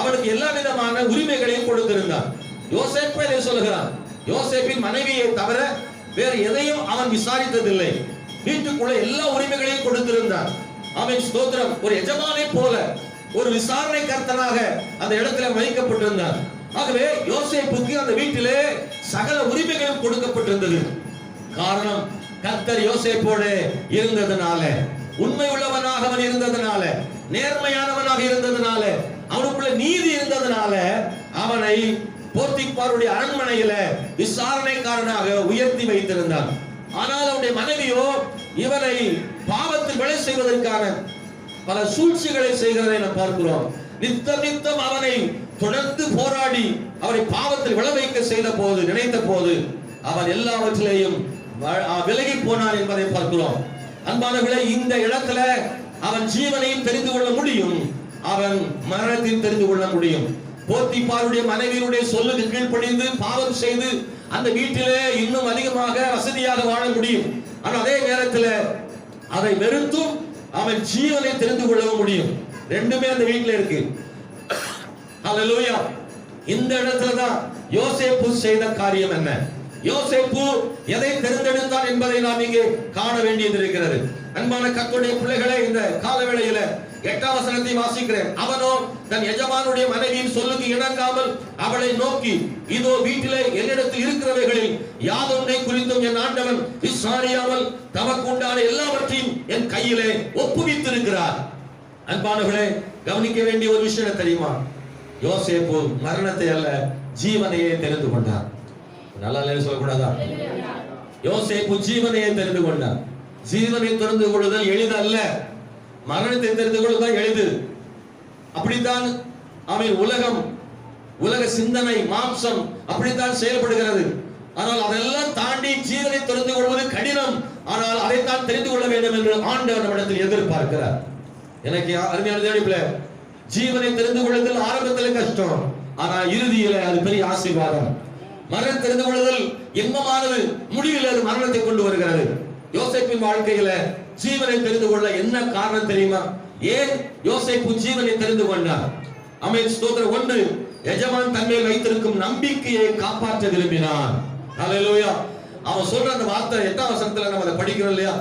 அவனுக்கு எல்லா விதமான உரிமைகளையும் கொடுத்திருந்தான். யோசேப்பை சொல்லுகிறான், யோசேப்பின் மனைவியை தவிர வேறு எதையும் அவன் விசாரித்ததில்லை. வீட்டுக்குள்ள எல்லா உரிமைகளையும் கொடுத்திருந்தான். அவன் ஸ்தோத்திரம், ஒரு எஜமானை போல ஒரு விசாரணை கர்த்தனாக அந்த இடத்துல வைக்கப்பட்டிருந்தான். ஆகவே யோசேப்புக்கு அந்த வீட்டிலே சகல உரிமைகளும் கொடுக்கப்பட்டிருந்தது. காரணம், கர்த்தர் யோசேப்போடு இருந்ததனால, உண்மை உள்ளவனாக அவன் இருந்ததனால, நேர்மையானவனாக இருந்ததனால, அவனுக்குள்ள நீதி இருந்ததனால அவனை போத்திபாருடைய அரண்மனையில விசாரணைக்காரனாக உயர்த்தி வைத்திருந்தான். ஆனால் அவனுடைய மனைவியோ இவனை பாவத்தில் விளை செய்வதற்கான பல சூழ்ச்சிகளை செய்கிறதை நாம் பார்க்கிறோம். நித்தம் நித்தம் அவனை தொடர்ந்து போராடி அவரை பாவத்தில் விளை வைக்க செய்த போது, நினைத்த போது அவன் எல்லாவற்றிலேயும் விலகி போனான் என்பதை பார்க்கிறோம். அன்பானவர்களே, இந்த இடத்துல அவன் ஜீவனையும் தெரிந்து கொள்ள முடியும், அவன் மரணத்தையும் தெரிந்து கொள்ள முடியும். போத்திபாருடைய மனைவியுடைய சொல்லுக்கு கீழ்ப்படிந்து பாவம் செய்து அந்த வீட்டிலே இன்னும் அதிகமாக வசதியாக வாழ முடியும். ஆனால் அதே நேரத்தில் அதை வெறுத்தும் அவன் ஜீவனை தெரிந்து கொள்ளவும் முடியும். ரெண்டுமே அந்த வீட்டில் இருக்கு. ஹல்லேலூயா. இந்த இடத்துல தான் யோசேப்பு செய்த காரியம் என்ன, யோசேப்பு எதை தேர்ந்தெடுத்தான் என்பதை நாம் இங்கே காண வேண்டியது இருக்கிறது. அன்பான கர்த்தருடைய பிள்ளைகளே, இந்த காலவேளையில 8ஆம் வசனத்தை வாசிக்கிறேன். அவனோ தன் எஜமானுடைய மனைவியின் சொல்லுக்கு இணங்காமல் அவளை நோக்கி, இதோ வீட்டிலே என்னிடத்தில் இருக்கிறவைகளில் யாதொன்றை குறித்தும் என் ஆண்டவன் விசாரியாமல் தமக்கு உண்டான எல்லாவற்றையும் என் கையிலே ஒப்புவித்திருக்கிறார். அன்பானவர்களே, கவனிக்க வேண்டிய ஒரு விஷயம் தெரியுமா? யோசேப்பு மரணத்தை அல்ல, ஜீவனையே தெரிந்து கொண்டார். நல்லா சொல்லக்கூடாதா? யோசேப்பு ஜீவனையே தெரிந்து கொண்டார். ஜீவனை தெரிந்து கொள்ளுதல் எளிதல்ல, மரணத்தை தெரிந்து கொள்ளுதல் எளிது. அப்படித்தான் அவன் உலக சிந்தனை, மாம்சம் அப்படித்தான் செயல்படுகிறது. ஆனால் அதெல்லாம் தாண்டி ஜீவனை தெரிந்து கொள்வது கடினம். ஆனால் அதைத்தான் தெரிந்து கொள்ள வேண்டும் என்று ஆண்டவர் நம்மிடத்தில் எதிர்பார்க்கிறார். எனக்கு அருமையான தேடிப்பில, ஜீவனை தெரிந்து கொள்ளுதல் ஆரம்பத்தில் கஷ்டம், ஆனால் இறுதியில அது பெரிய ஆசீர்வாதம். மரணம் தெரிந்து கொள்ளுதல் இன்பமானது, முடிவில் அது மரணத்தை கொண்டு வருகிறது. யோசேப்பின் வாழ்க்கையில ஜீவனை தெரிந்து கொள்ள என்ன காரணம் தெரியுமா? ஏன் யோசேப்பு ஜீவனை தெரிந்து கொண்டார்? ஆமென், ஸ்தோத்திரம். ஒன்று, எஜமான் தன்மேல் வைத்திருக்கும் நம்பிக்கையை காப்பாற்ற விரும்பினான். ஹல்லேலூயா. அவன் சொல்ற அந்த வார்த்தை 8ஆம் வசனத்துல நம்ம அதை படிக்கிறோம் இல்லையா?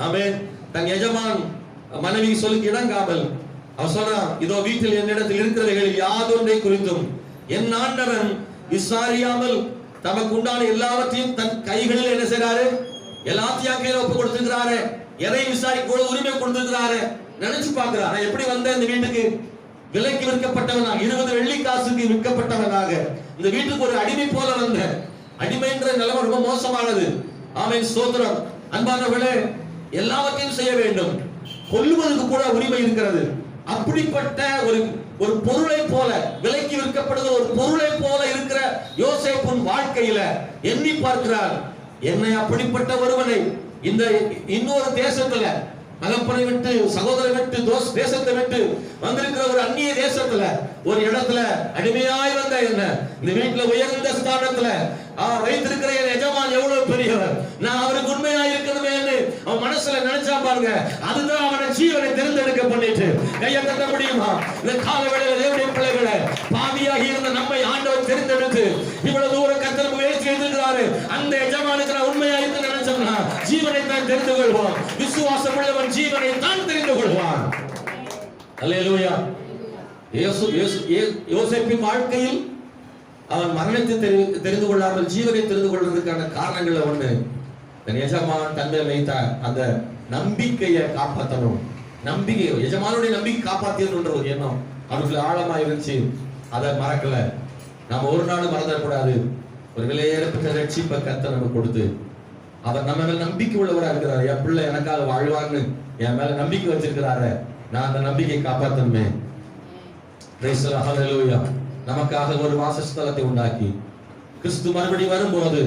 ஆமென். தன் எஜமான் மனைவி சொல்லுக்கு இணங்காமல் அவன் சொல்றான், இதோ வீட்டில் என்னிடத்தில் இருக்கிறவைகளில் யாதொன்றை குறித்தும் என் ஆண்டவன் விசாரியாமல் தமக்கு உண்டான எல்லாவற்றையும் தன் கைகளில் என்ன செய்றாரு? எல்லாத்தையும் கையில ஒப்பு கொடுத்திருக்கிறாரு. எதை விசாரிக்க உரிமை கொடுத்திருக்கிறாரு. நினைச்சு பார்க்கிறார், நான் எப்படி வந்தேன் இந்த வீட்டுக்கு? விலைக்கு விற்கப்பட்டவனாக, 20 வெள்ளி காசுக்கு விற்கப்பட்டவனாக இந்த வீட்டுக்கு ஒரு அடிமை போல வந்தேன். அடிமைன்ற நிலைமை ரொம்ப மோசமானது. ஆமென், ஸ்தோத்திரம். அன்பானவர்களே, எல்லாவற்றையும் செய்ய வேண்டும், கொல்லுவதற்கு கூட உரிமை இருக்கிறது. அப்படிப்பட்ட ஒரு பொருளை போல, விலைக்கு விற்கப்படுகிற ஒரு பொருளை போல இருக்கிற யோசேப்பின் வாழ்க்கையில எண்ணி பார்க்கிறார், என்னை அப்படிப்பட்ட ஒருவனை இந்த இன்னொரு தேசத்துல, மகப்பனை விட்டு, சகோதரரை விட்டு, தேசத்தை விட்டு வந்திருக்கிற ஒரு அந்நிய தேசத்துல ஒரு இடத்துல அடிமையாய் வந்த என்ன இந்த வீட்டுல உயர்ந்த ஸ்தானத்துல வைத்திருக்கிற என் எஜமான் எவ்வளவு பெரியவர், நான் அவருக்கு உண்மையா இருக்கணுமே அவன் மனசுல நினைச்சா பாருங்க. அதுதான் அவனை ஜீவனை தேர்ந்தெடுக்க பண்ணிட்டு கையை தட்ட முடியுமா? இந்த காலவேளையில தேவனுடைய பிள்ளைகளை, பாவியாகி இருந்த நம்மை ஆண்டவர் தேர்ந்தெடுத்து இவ்வளவு தூரம் கர்த்தர் முயற்சி செய்திருக்கிறாரு. அந்த எஜமானுக்கு நான் உண்மையா இருந்து நினைச்சோம்னா ஜீவனை தான் தெரிந்து கொள்வோம். விசுவாசம் உள்ளவன் ஜீவனை தான் தெரிந்து கொள்வான். அல்லேலூயா. யோசேப்பின் வாழ்க்கையில் அவன் மரணத்தை தெரிந்து கொள்ளாமல் ஜீவனை தெரிந்து கொள்வதற்கான காரணங்கள் ஒண்ணு, தன் எஜமான் தன்மை வைத்த அந்த நம்பிக்கையை காப்பாற்றணும். நம்பிக்கை, எஜமானுடைய நம்பிக்கை காப்பாற்றியதுன்ற ஒரு எண்ணம் அவனுக்குள்ள ஆழமா இருந்துச்சு. அதை மறக்கல. நாம ஒரு நாள் மறந்துடக்கூடாது. ஒரு விலையேறப்பட்ட ரட்சிப்பை கர்த்தர் நமக்கு கொடுத்து அவர் நம்ம மேல நம்பிக்கை உள்ளவராக இருக்கிறார். என் பிள்ளை எனக்காக வாழ்வான்னு என் மேல நம்பிக்கை வச்சிருக்கிறாரு. நான் அந்த நம்பிக்கையை காப்பாற்றணுமே. பிரைஸ் தி லார்ட், ஹல்லேலூயா. நமக்காக ஒரு வாசஸ்தலத்தை உண்டாக்கி கிறிஸ்து மறுபடி வரும்போது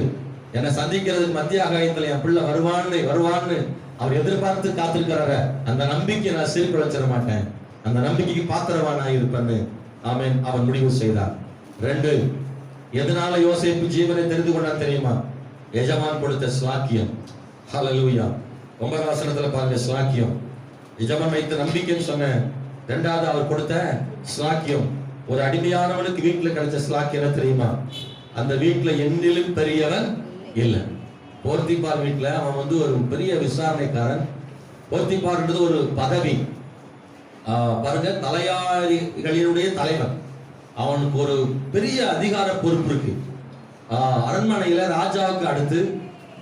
என்னை சந்திக்கிறதுக்கு மத்திய ஆகாயத்துல என் பிள்ளை வருவான்னு அவர் எதிர்பார்த்து காத்திருக்கிறாரு. அந்த நம்பிக்கையை நான் சீர்குலைச்சிட மாட்டேன், அந்த நம்பிக்கைக்கு பாத்திரவானா இருப்பேன்னு ஆமென் அவன் முடிவு செய்தார். 2, எதனால யோசேப்பு ஜீவனை தெரிந்து கொண்டான் தெரியுமா? எஜமான் கொடுத்த ஸ்லாக்கியம். ஹல்லேலூயா. 9 வசனத்துல பாருங்க, ஸ்லாக்கியம். எஜமான் வைத்த நம்பிக்கைன்னு சொன்னேன். 2வது அவர் கொடுத்த ஸ்லாக்கியம். ஒரு அடிமையானவனுக்கு வீட்டுல கிடைச்ச ஸ்லாக்கியம் என்ன தெரியுமா? அந்த வீட்டுல என்னிலும் பெரியவன் இல்லை. போர்த்திபார் வீட்டுல அவன் ஒரு பெரிய விசாரணைக்காரன். போர்த்திபார்ன்றது ஒரு பதவி. பாருங்க, தலையாரிகளினுடைய தலைவன். அவனுக்கு ஒரு பெரிய அதிகார பொறுப்பு இருக்கு. அரண்மனையில ராஜாவுக்கு அடுத்து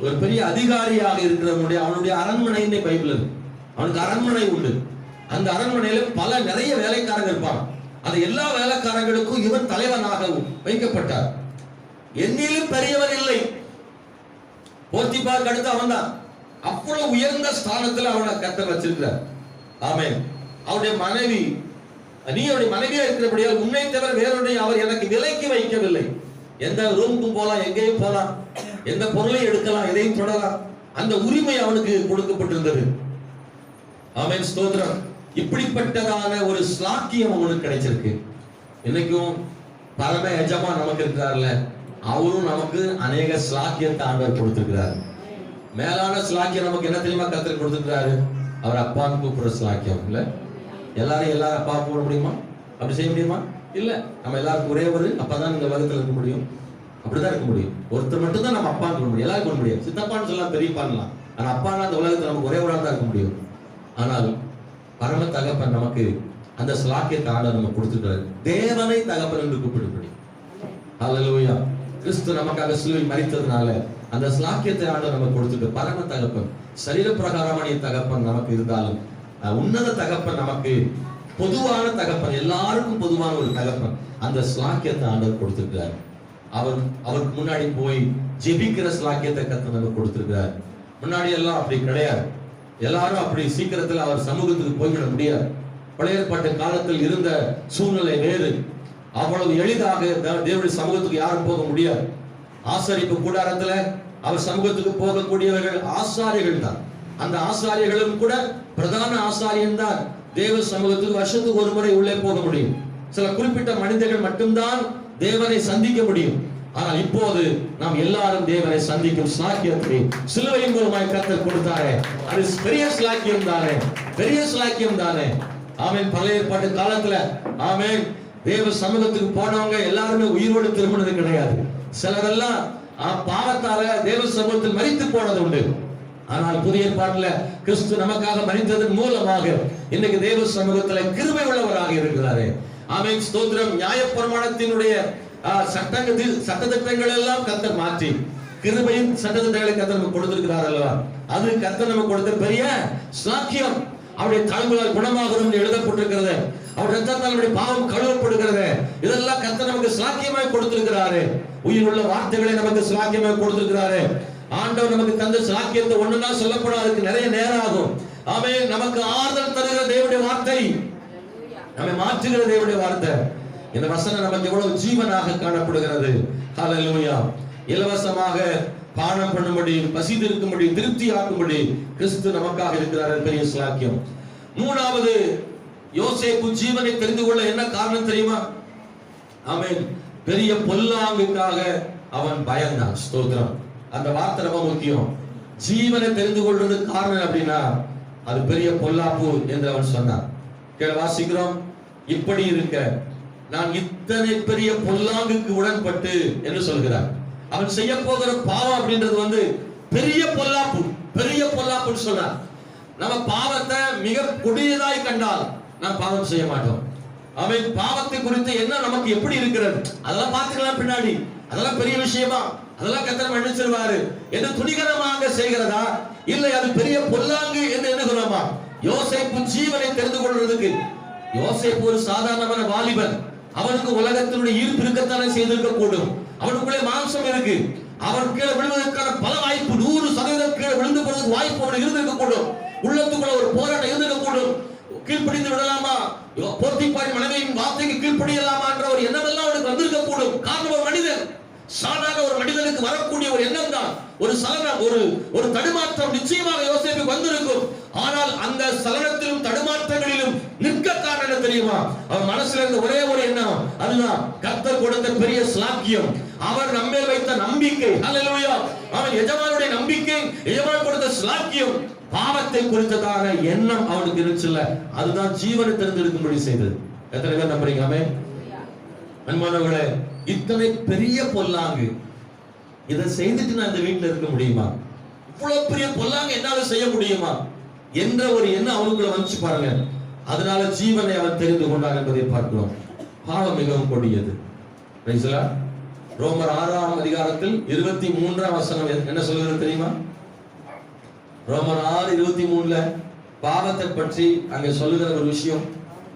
ஒரு பெரிய அதிகாரியாக இருக்கிறவனுடைய அவனுடைய அரண்மனை பைபிள் இருக்கு. அவனுக்கு அரண்மனை உண்டு. அந்த அரண்மனையில நிறைய வேலைக்காரங்க இருப்பாங்க. அந்த எல்லா வேலைக்காரங்களுக்கும் இவன் தலைவனாக வைக்கப்பட்டார். என்னிலும் பெரியவன் இல்லை. போர்த்திபாருக்கு அடுத்து அவன் தான். அவ்வளவு உயர்ந்த ஸ்தானத்துல அவனை கர்த்தர் வச்சிருக்கிறார். ஆமென். அவருடைய மனைவி, நீ அவருடைய மனைவியா இருக்கிறபடியால் உன்னை தவிர வேறொன்றை அவர் எனக்கு விலைக்கு வைக்கவில்லை. எந்த ரூமுக்கும் போலாம், எங்கேயும் போலாம், எந்த பொருளையும் எடுக்கலாம், எதையும் தொடலாம். அந்த உரிமை அவனுக்கு கொடுக்கப்பட்டிருந்தது. ஆமென், ஸ்தோத்திரம். இப்படிப்பட்டதான ஒரு ஸ்லாக்கியம் அவனுக்கு கிடைச்சிருக்கு. இன்னைக்கும் பரம எஜமான் நமக்கு இருக்கிறார்ல, அவரும் நமக்கு அநேக ஸ்லாக்கியத்தை ஆண்டவர் கொடுத்திருக்கிறார். மேலான ஸ்லாக்கியம் நமக்கு என்ன தெரியுமா கர்த்தர் கொடுத்திருக்கிறாரு? அவர் அப்பான்னு கூப்பிடுற ஸ்லாக்கியம். இல்ல எல்லாரும் அப்பா கூப்பிட முடியுமா? அப்படி செய்ய முடியுமா? இல்ல. நம்ம எல்லாருக்கும் ஒரே ஒரு அப்பா தான் இந்த உலகத்துல இருக்க முடியும். அப்படிதான் இருக்க முடியும். ஒருத்தர் மட்டும் தான் நம்ம அப்பான்னு சொல்ல முடியும். எல்லாரும் சொல்ல முடியாது. சித்தப்பான்னு சொல்லலாம், பெரியப்பான்லாம். ஆனா அப்பான்னா அந்த உலகத்துல நமக்கு ஒரே ஒரு ஆள் தான் இருக்க முடியும். ஆனால் பரம தகப்பன் நமக்கு அந்த ஸ்லாக்கியத்தை ஆண்டவர் நமக்கு கொடுத்திருக்கிறார். தேவனை தகப்பன் என்று கூப்பிடும்படி. ஹல்லேலூயா. கிறிஸ்து நமக்காக சிலுவையில் மரித்ததுனால அந்த ஸ்லாக்கியத்தை ஆண்டவர் நமக்கு கொடுத்திருக்கிறார். பரம தகப்பன், சரீர பிரகாரமான தகப்பன் நமக்கு இருந்தாலும் உன்னத தகப்பன் நமக்கு பொதுவான தகப்பன், எல்லாருக்கும் பொதுவான ஒரு தகப்பன். அந்த ஸ்லாக்கியத்தை ஆண்டவர் கொடுத்திருக்கிறார். அவருக்கு முன்னாடி போய் ஜெபிக்கிற ஸ்லாக்கியத்தை கர்த்தர் நமக்கு கொடுத்திருக்கிறார். முன்னாடி எல்லாம் அப்படி கிடையாது. எல்லாரும் அப்படி சீக்கிரத்தில் அவர் சமூகத்துக்கு போய்விட முடியாது. பழைய ஏற்பாட்டு காலத்தில் இருந்த சூழ்நிலை வேறு. அவ்வளவு எளிதாக தேவனுடைய சமூகத்துக்கு யாரும் போக முடியாது. ஆசாரிப்பு கூடாரத்துல அவர் சமூகத்துக்கு போகக்கூடியவர்கள் ஆசாரிகள் தான். அந்த ஆசாரியர்களும் கூட பிரதான ஆசாரியன் தான் தேவ சமூகத்துக்கு வருஷத்துக்கு ஒரு முறை உள்ளே போக முடியும். சில குறிப்பிட்ட மனிதர்கள் மட்டும்தான் தேவனை சந்திக்க முடியும். ஆனால் இப்போது நாம் எல்லாரும் தேவனை சந்திக்கும் ஸ்லாக்கியத்தை சிலுவையின் மூலமாய் கர்த்தர் கொடுத்தாரே, அது பெரிய ஸ்லாக்கியம் தானே, பெரிய ஸ்லாக்கியம் தானே. ஆமென். பழைய ஏற்பாட்டு காலத்துல ஆமென் தேவ சமூகத்துக்கு போனவங்க எல்லாருமே உயிரோடு திரும்பினது கிடையாது. சிலரெல்லாம் பாவத்தால தேவ சமூகத்தில் மரித்து போனது உண்டு. ஆனால் புதிய ஏற்பாட்டுல கிறிஸ்து நமக்காக மரித்ததன் மூலமாக இன்னைக்கு தேவ சமூகத்துல கிருபை உள்ளவராக இருக்கிறாரே. ஆமென், ஸ்தோத்திரம். நியாயப்பிரமாணத்தினுடைய சட்டதிட்டங்கள் எல்லாம் கர்த்தர் மாற்றி கிருபையின் சட்டதிட்டங்களை கர்த்தர் நமக்கு கொடுத்திருக்கிறார் அல்லவா? அது கர்த்தர் நமக்கு கொடுத்த பெரிய ஸ்லாக்கியம். அவருடைய தழும்புகளால் குணமாகிறோம் எழுதப்பட்டிருக்கிறது. அவர் ரத்தத்தால் அவருடைய பாவம் கழுவப்படுகிறது. இதெல்லாம் கர்த்தர் நமக்கு ஸ்லாக்கியமாய் கொடுத்திருக்கிறாரு. உயிருள்ள வார்த்தைகளை நமக்கு ஸ்லாக்கியமாய் கொடுத்திருக்கிறாரு. ஆண்டவர் நமக்கு தந்த ஸ்லாக்கியத்தை ஒண்ணுனா சொல்லப்படும், அதுக்கு நிறைய நேரம் ஆகும். ஆமென். நமக்கு ஆறுதல் தருகிற தேவனுடைய வார்த்தை, நம்மை மாற்றுகிற தேவனுடைய வார்த்தை. இந்த வசனம் நமக்கு எவ்வளவு ஜீவனாக காணப்படுகிறது. ஹல்லேலூயா. இலவசமாக பானம் பண்ணும்படி, பசி தீர்க்கும்படி, திருப்தி ஆக்கும்படி கிறிஸ்து நமக்காக இருக்கிறார். பெரிய ஸ்லாக்கியம். 3வது, யோசேப்பு ஜீவனை தெரிந்து கொள்ள என்ன காரணம் தெரியுமா? ஆமென். பெரிய பொல்லாங்குக்காக அவன் பயந்தான். ஸ்தோத்திரம். அந்த வார்த்தை ரொம்ப முக்கியம். ஜீவனை தெரிந்து கொள்றது காரணம் அப்படின்னா அது பெரிய பொல்லாப்பு என்று அவன் சொன்னான். கேள வாசிக்கிறோம். இப்படி இருக்க நான் இத்தனை பெரிய பொல்லாங்குக்கு உடன்பட்டு என்று சொல்கிறார். அவன் செய்ய போகிற பாவம் அப்படின்றது பெரிய பொல்லாப்பு, பெரிய பொல்லாப்புன்னு சொல்றான். நம்ம பாவத்தை மிக கொடியதாய் கண்டால் நாம் பாவம் செய்ய மாட்டோம். அவன் பாவத்தை குறித்து என்ன நமக்கு எப்படி இருக்கிறது அதெல்லாம் பார்த்துக்கலாம் பின்னாடி. அதெல்லாம் பெரிய விஷயமா, அதெல்லாம் கர்த்தர் மன்னிச்சிருவாரு என்று துணிகரமாக செய்கிறதா, இல்லை அது பெரிய பொல்லாங்கு என்று எண்ணுகிறோமா? யோசேப்பு ஜீவனை தெரிந்து கொள்றதுக்கு, யோசேப்பு ஒரு சாதாரணமான வாலிபன். அவனுக்கு உலகத்தினுடைய ஈர்ப்பு இருக்கத்தானே செய்திருக்க கூடும். அவனுக்குள்ளே மாம்சம் இருக்கு. அவன் கீழே விழுவதற்கான பல வாய்ப்பு, 100% கீழே விழுந்து போறதுக்கு வாய்ப்பு அவனுக்கு இருந்திருக்க கூடும். உள்ளத்துக்குள்ள ஒரு போராட்டம் இருந்திருக்க கூடும். கீழ்ப்படிந்து விடலாமா, போர்த்திபாரின் மனைவியின் வார்த்தைக்கு கீழ்ப்படியலாமா என்ற ஒரு எண்ணம் எல்லாம் அவனுக்கு வந்திருக்க கூடும். காரணம் ஒரு மனிதன், சாதாரண ஒரு மனிதனுக்கு வரக்கூடிய ஒரு எண்ணம் தான், ஒரு சலனம், ஒரு தடுமாற்றம் நிச்சயமாக யோசேப்புக்கு வந்திருக்கும். ஆனால் அந்த சலனத்திலும் தடுமாற்றங்களிலும் நிற்க காரணம் என்ன தெரியுமா? அவன் மனசுல இருந்த ஒரே ஒரு எண்ணம், அதுதான் கர்த்தர் கொடுத்த பெரிய ஸ்லாக்கியம், அவர் நம்மேல் வைத்த நம்பிக்கை. ஹல்லேலூயா! அவன் எஜமானுடைய நம்பிக்கை, எஜமான் கொடுத்த ஸ்லாக்கியம், பாவத்தை குறித்ததான எண்ணம் அவனுக்கு இருந்துச்சுல்ல, அதுதான் ஜீவனை தேர்ந்தெடுக்கும்படி செய்தது. எத்தனை பேர் நம்புறீங்க? ஆமென். அன்பானவர்களே, இத்தனை பெரிய பொல்லாங்கு, இதை செய்துட்டு நான் இந்த வீட்டில் இருக்க முடியுமா? இவ்வளவு பெரிய பொல்லாங்கு என்னால செய்ய முடியுமா என்ற ஒரு எண்ணம் அவனுக்குள்ள வந்துச்சு பாருங்க. அதனால ஜீவனை அவன் தெரிந்து கொண்டான் என்பதை பார்க்கிறோம். பாவம் மிகவும் கொடியது. ரோமர் 6ஆம் அதிகாரத்தில் 23ஆம் வசனம் என்ன சொல்கிறது தெரியுமா? ரோமர் 6:23ல பாவத்தை பற்றி அங்க சொல்லுகிற ஒரு விஷயம்,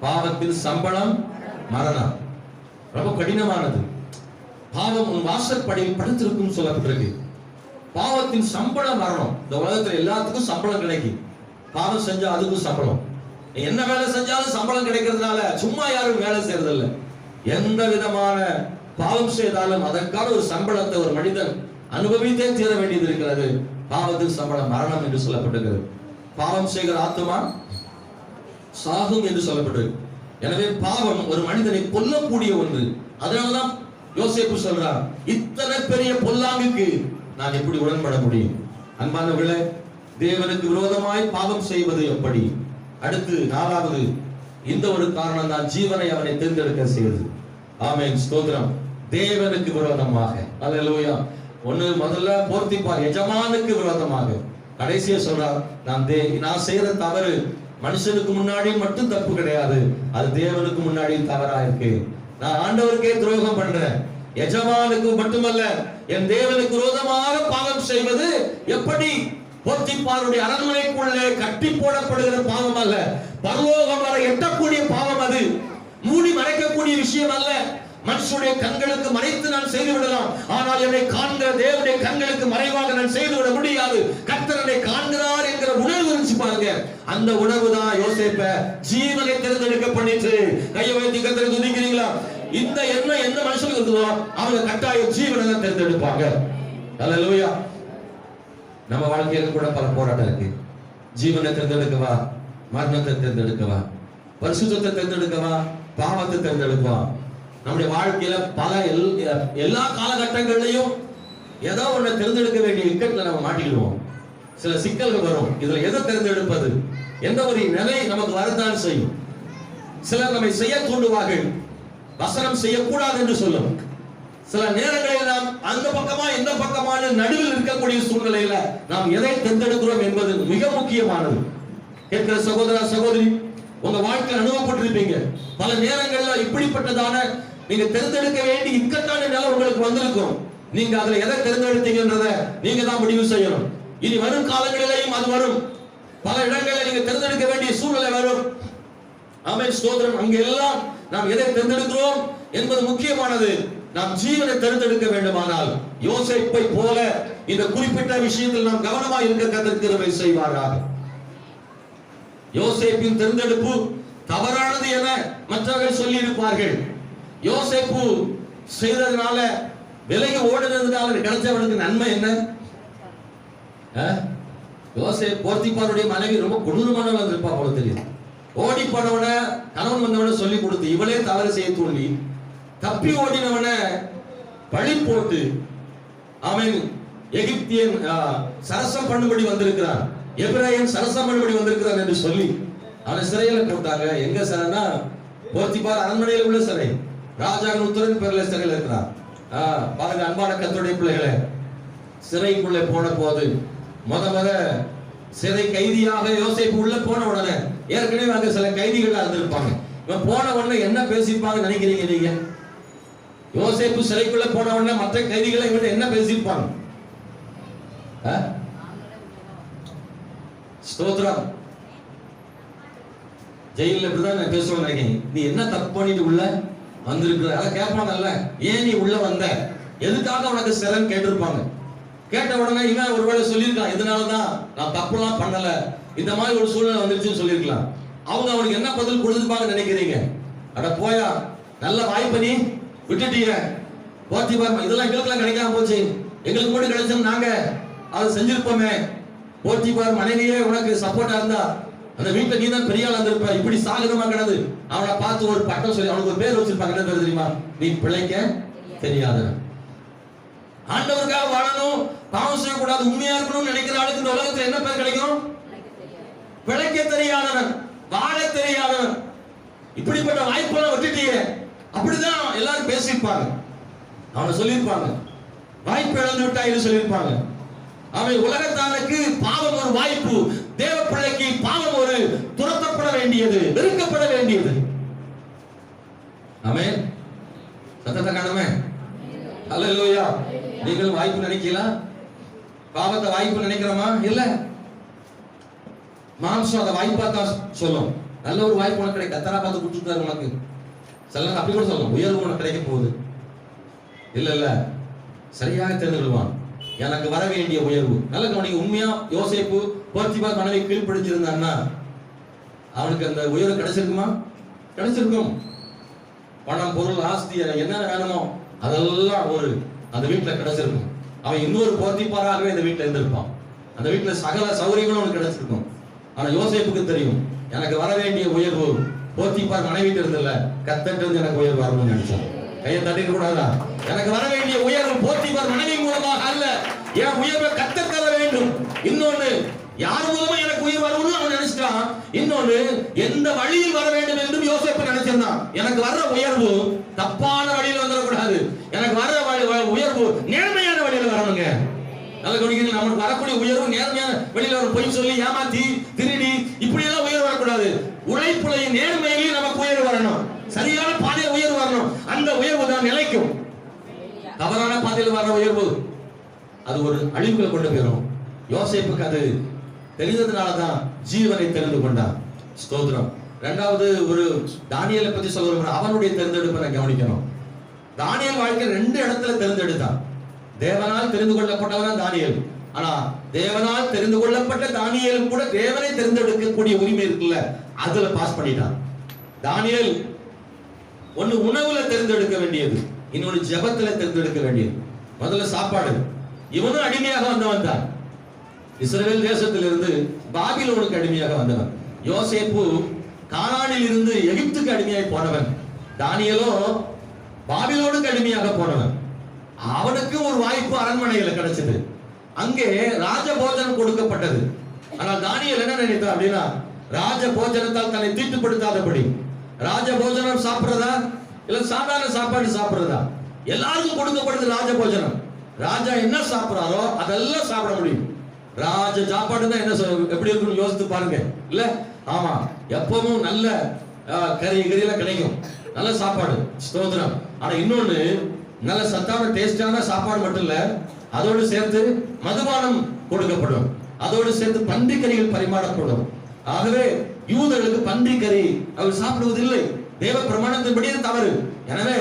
பாவத்தின் சம்பளம் மரணம். ரொம்ப கடினமானது. பாவம் உன் வாசற்படியில் படுத்திருக்கும் சொல்லப்பட்டிருக்கு. பாவத்தின் சம்பளம் மரணம். இந்த உலகத்துல எல்லாத்துக்கும் சம்பளம் கிடைக்கும். பாவம் செஞ்சா அதுக்கும் சம்பளம். என்ன வேலை செஞ்சாலும் சம்பளம் கிடைக்கிறதுனால சும்மா யாரும் வேலை செய்யறதில்லை. எந்த விதமான பாவம் செய்தாலும் அதற்கான ஒரு சம்பளத்தை ஒரு மனிதன் அனுபவித்தே தீர வேண்டியது இருக்கிறது. பாவத்தின் சம்பளம் மரணம் என்று சொல்லப்பட்டிருக்கிறது. பாவம் செய்கிற ஆத்துமா சாகும் என்று சொல்லப்பட்டிருக்கு. எனவே பாவம் ஒரு மனிதனை கொல்லக்கூடிய ஒன்று. அதனாலதான் யோசேப்பு சொல்றார், இத்தனை பெரிய பொல்லாங்குக்கு நான் எப்படி உடன்பட முடியும்? அன்பானவர்களே, தேவனுக்கு விரோதமாய் பாவம் செய்வது எப்படி? அடுத்து 4வது இந்த ஒரு காரணம் தான் ஜீவனை அவனை தேர்ந்தெடுக்க செய்வது. ஆமென், ஸ்தோத்திரம். தேவனுக்கு விரோதமாக. அல்லேலூயா. முதல்ல போர்த்திபார் எஜமானுக்கு விரோதமாக, கடைசியா சொல்றார், நான் செய்யற தவறு மனுஷனுக்கு முன்னாடி மட்டும் தப்பு கிடையாது, அது தேவனுக்கு முன்னாடி தவறா இருக்கு. நான் ஆண்டவருக்கே துரோகம் பண்றேன், எஜமானுக்கு மட்டுமல்ல என் தேவனுக்கு விரோதமாக பாவம் செய்வது எப்படி? போர்த்திபாருடைய அரண்மனைக்குள்ளே கட்டி போடப்படுகிற பாவம் அல்ல, பரலோகம் வரை எட்டக்கூடிய பாவம். அது மூடி மறைக்கக்கூடிய விஷயம் அல்ல. மனுஷனுடைய கண்களுக்கு மறைத்து நான் செய்து விடலாம், ஆனால் என்னை காண்கிற தேவனுடைய கண்களுக்கு மறைவாக நான் செய்துவிட முடியாது. கர்த்தர் என்னை காண்கிறார் என்கிற உணர்வு இருந்துச்சு பாருங்க. அந்த உணர்வு தான் யோசேப்பை ஜீவனை தேர்ந்தெடுக்க பண்ணிட்டு. கையை வைத்து கர்த்தரை துதிக்கிறீங்களா? இந்த எண்ணம் எந்த மனுஷனுக்கு இருக்குதோ அவங்க கட்டாயம் ஜீவனை தான் தேர்ந்தெடுப்பாங்க. அல்லேலூயா. நம்ம வாழ்க்கையில கூட பல போராட்டம் இருக்கு. ஜீவனை தேர்ந்தெடுக்கவா, மரணத்தை தேர்ந்தெடுக்கவா, பரிசுத்தத்தை தேர்ந்தெடுக்கவா, பாவத்தை தேர்ந்தெடுக்கவா? நம்முடைய வாழ்க்கையில பல எல்லா காலகட்டங்களிலையும் ஏதோ ஒண்ணு தேர்ந்தெடுக்க வேண்டிய இக்கட்ல நம்ம மாட்டிடுவோம். சில சிக்கல்கள் வரும். இதுல எதை தேர்ந்தெடுப்பது என்ற ஒரு நிலை நமக்கு வரத்தான் செய்யும். சிலர் நம்மை செய்ய தூண்டுவார்கள், வசனம் செய்யக்கூடாது என்று சொல்லும். சில நேரங்களில் நாம் அந்த பக்கமா இந்த பக்கமான நடுவில் இருக்கக்கூடிய சூழ்நிலையில நாம் எதை தேர்ந்தெடுக்கிறோம் என்பது மிக முக்கியமானது. கேட்கிற சகோதர சகோதரி, உங்க வாழ்க்கையில் அனுபவப்பட்டிருப்பீங்க. பல நேரங்கள்ல இப்படிப்பட்டதான நீங்க தேர்ந்தெடுக்க வேண்டிய இக்கட்டான நிலை உங்களுக்கு வந்திருக்கும். நீங்க அதுல எதை தேர்ந்தெடுத்தீங்கன்றத நீங்க தான் முடிவு செய்யணும். இனி வரும் காலங்களிலேயும் அது வரும். பல இடங்களில் நீங்க தேர்ந்தெடுக்க வேண்டிய சூழ்நிலை வரும். ஆமென், ஸ்தோத்திரம். அங்க எல்லாம் நாம் எதை தேர்ந்தெடுக்கிறோம் என்பது முக்கியமானது. நாம் ஜீவனை தேர்ந்தெடுக்க வேண்டுமானால் யோசேப்பை போல இந்த குறிப்பிட்ட விஷயத்தில் நாம் கவனமாக இருக்க கர்த்தர் கிருபை செய்வாராக. யோசேப்பின் தேர்ந்தெடுப்பு தவறானது என மற்றவர்கள் சொல்லி இருப்பார்கள். யோசேப்பு செய்ததனால, விலகி ஓடுனதுனால கிடைச்சவனுக்கு நன்மை என்ன? யோசேப்பு போர்த்திபாருடைய மனைவி ரொம்ப கொடூரமானவள் இருப்பா போல தெரியும். ஓடி போனவன கணவன் வந்தவன சொல்லி கொடுத்து இவளே தவறு செய்ய தூண்டி தப்பி ஓடினவன பழி போட்டு அவன் எகிப்தியன் சரசம் பண்ணும்படி வந்திருக்கிறான், எபிரேயன் சரசம் பண்ணும்படி வந்திருக்கிறான் என்று சொல்லி அவனை சிறையில போட்டாங்க. எங்க சிறைனா போர்த்திபார் அரண்மனையில் உள்ள சிறை. ராஜாவின் உத்தரவின் பேர்ல சிறையில் இருக்கிறான். பாருங்க அன்பான கர்த்தருடைய பிள்ளைகளே, சிறைக்குள்ளே போன போது முத சிறை கைதியாக யோசேப்பு உள்ள போன உடனே ஏற்கனவே அங்க சில கைதிகள் இருந்திருப்பாங்க. இவன் போன உடனே என்ன பேசிப்பாங்க நினைக்கிறீங்க நீங்க? யோசேப்பு சிறைக்குள்ள போன உடனே மற்ற கைதிகளை இவன் என்ன பேசிப்பாங்க? ஸ்தோத்திரம். ஜெயில இப்படிதான் நான் பேசுவேன் நினைக்கிறேன். நீ என்ன தப்பு பண்ணிட்டு உள்ள வந்திருக்கிற அதை கேட்பாங்கல்ல, ஏன் நீ உள்ள வந்த, எதுக்காக உனக்கு சிறைன்னு கேட்டிருப்பாங்க. கேட்ட உடனே இவன் ஒருவேளை சொல்லியிருக்கான், இதனாலதான் நான் தப்புலாம் பண்ணல, இந்த மாதிரி ஒரு சூழ்நிலை வந்துருச்சுன்னு சொல்லியிருக்கலாம். அவங்க அவனுக்கு என்ன பதில் கொடுத்துருப்பாங்க நினைக்கிறீங்க? அட போயா, நல்ல வாய்ப்பை நீ விட்டுட்டீங்க, போத்திபார் இதெல்லாம் எங்களுக்கெல்லாம் கிடைக்காம போச்சு, எங்களுக்கு கூட கிடைச்சோம், நாங்க அதை செஞ்சிருப்போமே, போத்திபார் மனைவியே உனக்கு சப்போர்ட்டா இருந்தா அந்த வீட்டுல நீ தான் பெரிய ஆளா இருந்திருப்ப, இப்படி சாகரமா கிடந்து அவனை பார்த்து ஒரு பட்டம் சொல்லி அவனுக்கு ஒரு பேர் வச்சிருப்பாங்க. என்ன பேர் தெரியுமா? நீ பிழைக்க தெரியாதவன். ஆண்டவருக்காக வாழணும், பாவம் செய்யக்கூடாது, உண்மையா இருக்கணும்னு நினைக்கிற ஆளுக்கு இந்த உலகத்துல என்ன பேர் கிடைக்கும்? பிழைக்க தெரியாதவன், வாழ தெரியாதவன். இப்படிப்பட்ட வாய்ப்பெல்லாம் விட்டுட்டீங்க, அப்படிதான் எல்லாரும் பேசியிருப்பாங்க. அவனை சொல்லியிருப்பாங்க, வாய்ப்பு இழந்து விட்டாயின்னு சொல்லியிருப்பாங்க. அவன் உலகத்தானுக்கு பாவம் ஒரு வாய்ப்பு, தேவ பிள்ளைக்கு பாவம் ஒரு துரத்தப்பட வேண்டியது, வெறுக்கப்பட வேண்டியது. ஆமென். சத்தத்தை காணுமே. அல்லேலூயா. நீங்கள் வாய்ப்பு நினைக்கலாம், பாவத்தை வாய்ப்பு நினைக்கிறோமா? இல்ல, மாம்சம் அதை வாய்ப்பா தான் சொல்லும். நல்ல ஒரு வாய்ப்பு உனக்கு கிடைக்க கத்தரா பார்த்து கொடுத்துட்டாரு உனக்கு. சில நேரம் அப்படி கூட சொல்லலாம், உயர்வு உனக்கு கிடைக்க போகுது. இல்ல இல்ல, சரியாக தெரிந்து கொள்வான், எனக்கு வர வேண்டிய உயர்வு. நல்ல கவனிங்க, உண்மையா யோசேப்பு போத்திபார் மனைவி கீழ்ப்படிச்சிருந்தான்னா அவனுக்கு அந்த உயர்வு கிடைச்சிருக்குமா? கிடைச்சிருக்கும். பணம், பொருள், ஆஸ்தி, என்னென்ன வேணுமோ அதெல்லாம் ஒரு அந்த வீட்டுல கிடைச்சிருக்கும். அவன் இன்னொரு போத்திபாராகவே இந்த வீட்டுல இருந்திருப்பான். அந்த வீட்டுல சகல சௌகரியங்களும் அவனுக்கு கிடைச்சிருக்கும். ஆனா யோசேப்புக்கு தெரியும், எனக்கு வர வேண்டிய உயர்வு போத்திபார் மனைவிட்டு இருந்தில்ல, கர்த்தர்ட்ட இருந்து எனக்கு உயர்வு வரணும்னு நினைச்சான். கையை தட்டிக்க கூடாதா? எனக்கு வர வேண்டிய உயர்வு போத்திபார் மனைவி மூலமாக அல்ல, என் உயர்வை கர்த்தர் தர வேண்டும். இன்னொன்னு, யார் மூலமா எனக்கு உயர்வு வரணும்னு அவன் நினைச்சிட்டான். இன்னொன்னு, எந்த வழியில் வர வேண்டும் என்று யோசேப்பு நினைச்சிருந்தான். எனக்கு வர்ற உயர்வு தப்பான வழியில் வந்துடக்கூடாது, எனக்கு வர்ற உயர்வு நேர்மையான வழியில் வரணுங்க. நல்ல கவனிக்கிறீங்க, நமக்கு வரக்கூடிய உயர்வு நேர்மையான வழியில் வரும். பொய் சொல்லி ஏமாத்தி திருடி இப்படி எல்லாம் உயர்வு வரக்கூடாது. உழைப்புலையும் நேர்மையிலையும் நமக்கு உயர்வு வரணும், சரியான பாதையில் உயர்வு வரணும். அந்த உயர்வு தான் நிலைக்கும். தவறான பாதையில் வர்ற உயர்வு அது ஒரு அழிவுகளை கொண்டு போயிடும். யோசேப்புக்கு அது தெரிந்ததுனாலதான் ஜீவனை தெரிந்து கொண்டான். ஸ்தோத்திரம். இரண்டாவது, ஒரு தானியேலை பத்தி சொல்ற அவனுடைய தேர்ந்தெடுப்பை கவனிக்கணும். தானியேல் வாழ்க்கை 2 இடத்துல தேர்ந்தெடுத்தான். தேவனால் தெரிந்து கொள்ளப்பட்டவன் தானியேல். ஆனா தேவனால் தெரிந்து கொள்ளப்பட்ட தானியேல் கூட தேவனை தேர்ந்தெடுக்கக்கூடிய உரிமை இருக்குல்ல, அதுல பாஸ் பண்ணிட்டான். தானியேல் ஒன்னு உணவுல தேர்ந்தெடுக்க வேண்டியது, இன்னொன்னு ஜெபத்துல தேர்ந்தெடுக்க வேண்டியது. முதல்ல சாப்பாடு. இவனும் அடிமையாக வந்தவன் தான். இஸ்ரவேல் தேசத்திலிருந்து பாபிலோனுக்கு அடிமையாக வந்தவன். யோசேப்பு கானானில் இருந்து எகிப்துக்கு அடிமையாய் போனவன். தானியேலோ பாபிலோனுக்கு அடிமையாக போனவன். அவனுக்கு ஒரு வாய்ப்பு அரண்மனையில கிடைச்சது, அங்கே ராஜ போஜனம் கொடுக்கப்பட்டது. ஆனால் தானியேல் என்ன நினைத்தான் அப்படின்னா, ராஜ போஜனத்தால் தன்னை தீட்டுப்படுத்தாதபடி, ராஜ போஜனம் சாப்பிடுறதா இல்ல சாதாரண சாப்பாடு சாப்பிடுறதா, எல்லாருக்கும் கொடுக்கப்படுது ராஜ போஜனம். ராஜா என்ன சாப்பிடுறாரோ அதெல்லாம் சாப்பிட முடியும். ராஜ சாப்பாடு தான் என்ன எப்படி இருக்குன்னு யோசித்து பாருங்க. இல்ல, ஆமா, எப்பவும் நல்ல கறியெல்லாம் கிடைக்கும், நல்ல சாப்பாடு. ஸ்தோத்திரம். ஆனா இன்னொன்னு, நல்ல சத்தான டேஸ்டான சாப்பாடு மட்டும் இல்ல, அதோடு சேர்த்து மதுபானம் கொடுக்கப்படும், அதோடு சேர்த்து பன்றி கறிகள் பரிமாறப்படும். ஆகவே யூதர்களுக்கு பன்றி கறி அவர் சாப்பிடுவதில்லை, தேவ பிரமாணத்தின்படி தவறு. எனவே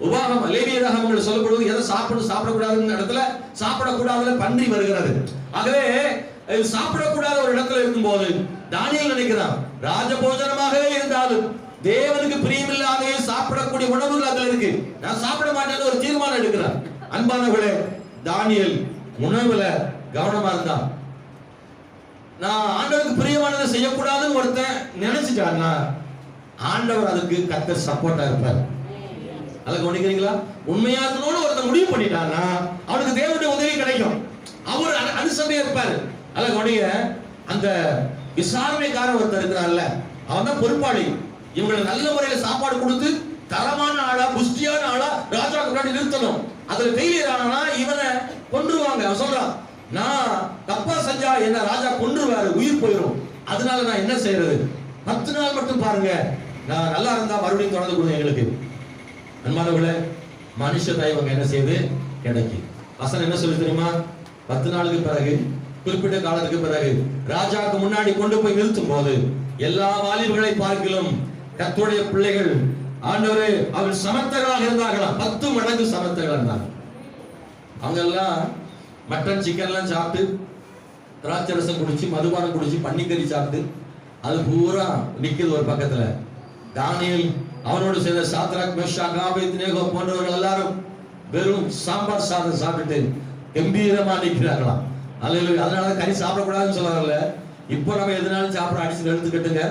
உபாகம் லேவியராகமங்கள் சொல்லப்படுவது எதை சாப்பிடக்கூடாதுன்னு இடத்துல சாப்பிடக்கூடாதுல பன்றி வருகிறது. ஆகவே சாப்பிடக்கூடாத ஒரு இடத்துல இருக்கும்போது தானியேல் நினைக்கிறான், ராஜபோஜனமாகவே இருந்தாலும் தேவனுக்கு பிரியமில்லாத சாப்பிடக்கூடிய உணவுகள் அதுல இருக்கு, நான் சாப்பிட மாட்டேன்னு ஒரு தீர்மானம் எடுக்கிறான். அன்பானவர்களே, தானியேல் உணவுல கவனமா இருந்தான். நான் ஆண்டவருக்கு பிரியமானதை செய்யக்கூடாதுன்னு ஒருத்தன் நினைச்சிட்டான்னா ஆண்டவர் அதுக்கு கர்த்தர் சப்போர்ட்டா இருப்பார். அதை கவனிக்கிறீங்களா? உண்மையா இருக்கணும்னு ஒருத்தன் முடிவு பண்ணிட்டான்னா அவனுக்கு தேவனுடைய உதவி கிடைக்கும், அவர் அனுசரணையா இருப்பாரு. அதை கவனிங்க, அந்த விசாரணைக்காரன் ஒருத்தர் இருக்கிறான்ல, அவன் தான் பொறுப்பாளி. இவங்களை நல்ல முறையில சாப்பாடு கொடுத்து தரமான ஆளா புஷ்டியான ஆளா ராஜாவுக்கு முன்னாடி நிறுத்தணும். அதுல ஃபெயிலியர் ஆனா இவனை கொன்றுவாங்க. அவன் சொல்றான், நான் தப்பா செஞ்சா என்ன ராஜா கொன்றுவாரு, உயிர் போயிடும், அதனால நான் என்ன செய்யறது, 10 நாள் மட்டும் பாருங்க, நான் நல்லா இருந்தா மறுபடியும் தொடர்ந்து கொடுங்க எங்களுக்கு. அன்பானவர்களே, மனுஷ தயவங்க என்ன செய்யுது கிடைக்கும். வசனம் என்ன சொல்லி தெரியுமா? 10 நாளுக்கு பிறகு, குறிப்பிட்ட காலத்துக்கு பிறகு ராஜாவுக்கு முன்னாடி கொண்டு போய் நிறுத்தும் போது எல்லா வாலிபர்களை பார்க்கிலும் கர்த்தருடைய பிள்ளைகள் ஆண்டவரே அவர் சமர்த்தர்களாக இருந்தார்களாம். 10 மடங்கு சமர்த்தர்களாக இருந்தாங்க. அவங்க எல்லாம் மட்டன் சிக்கன்லாம் சாப்பிட்டு திராட்சை ரசம் குடிச்சு மதுபானம் குடிச்சு பன்னிக்கறி சாப்பிட்டு அது பூரா நிக்குது ஒரு பக்கத்துல. தானியேல் அவனோடு சேர்ந்த சாத்ராக் மேஷாக் ஆபேத்நேகோ போன்றவர்கள் எல்லாரும் வெறும் சாம்பார் சாதம் சாப்பிட்டு கம்பீரமா நிற்கிறார்களாம். அல்லேலூயா. அதனால கறி சாப்பிடக்கூடாதுன்னு சொல்றாங்கல்ல. இப்போ நம்ம எதுனாலும் சாப்பிட அடிச்சு எடுத்துக்கிட்டுங்க.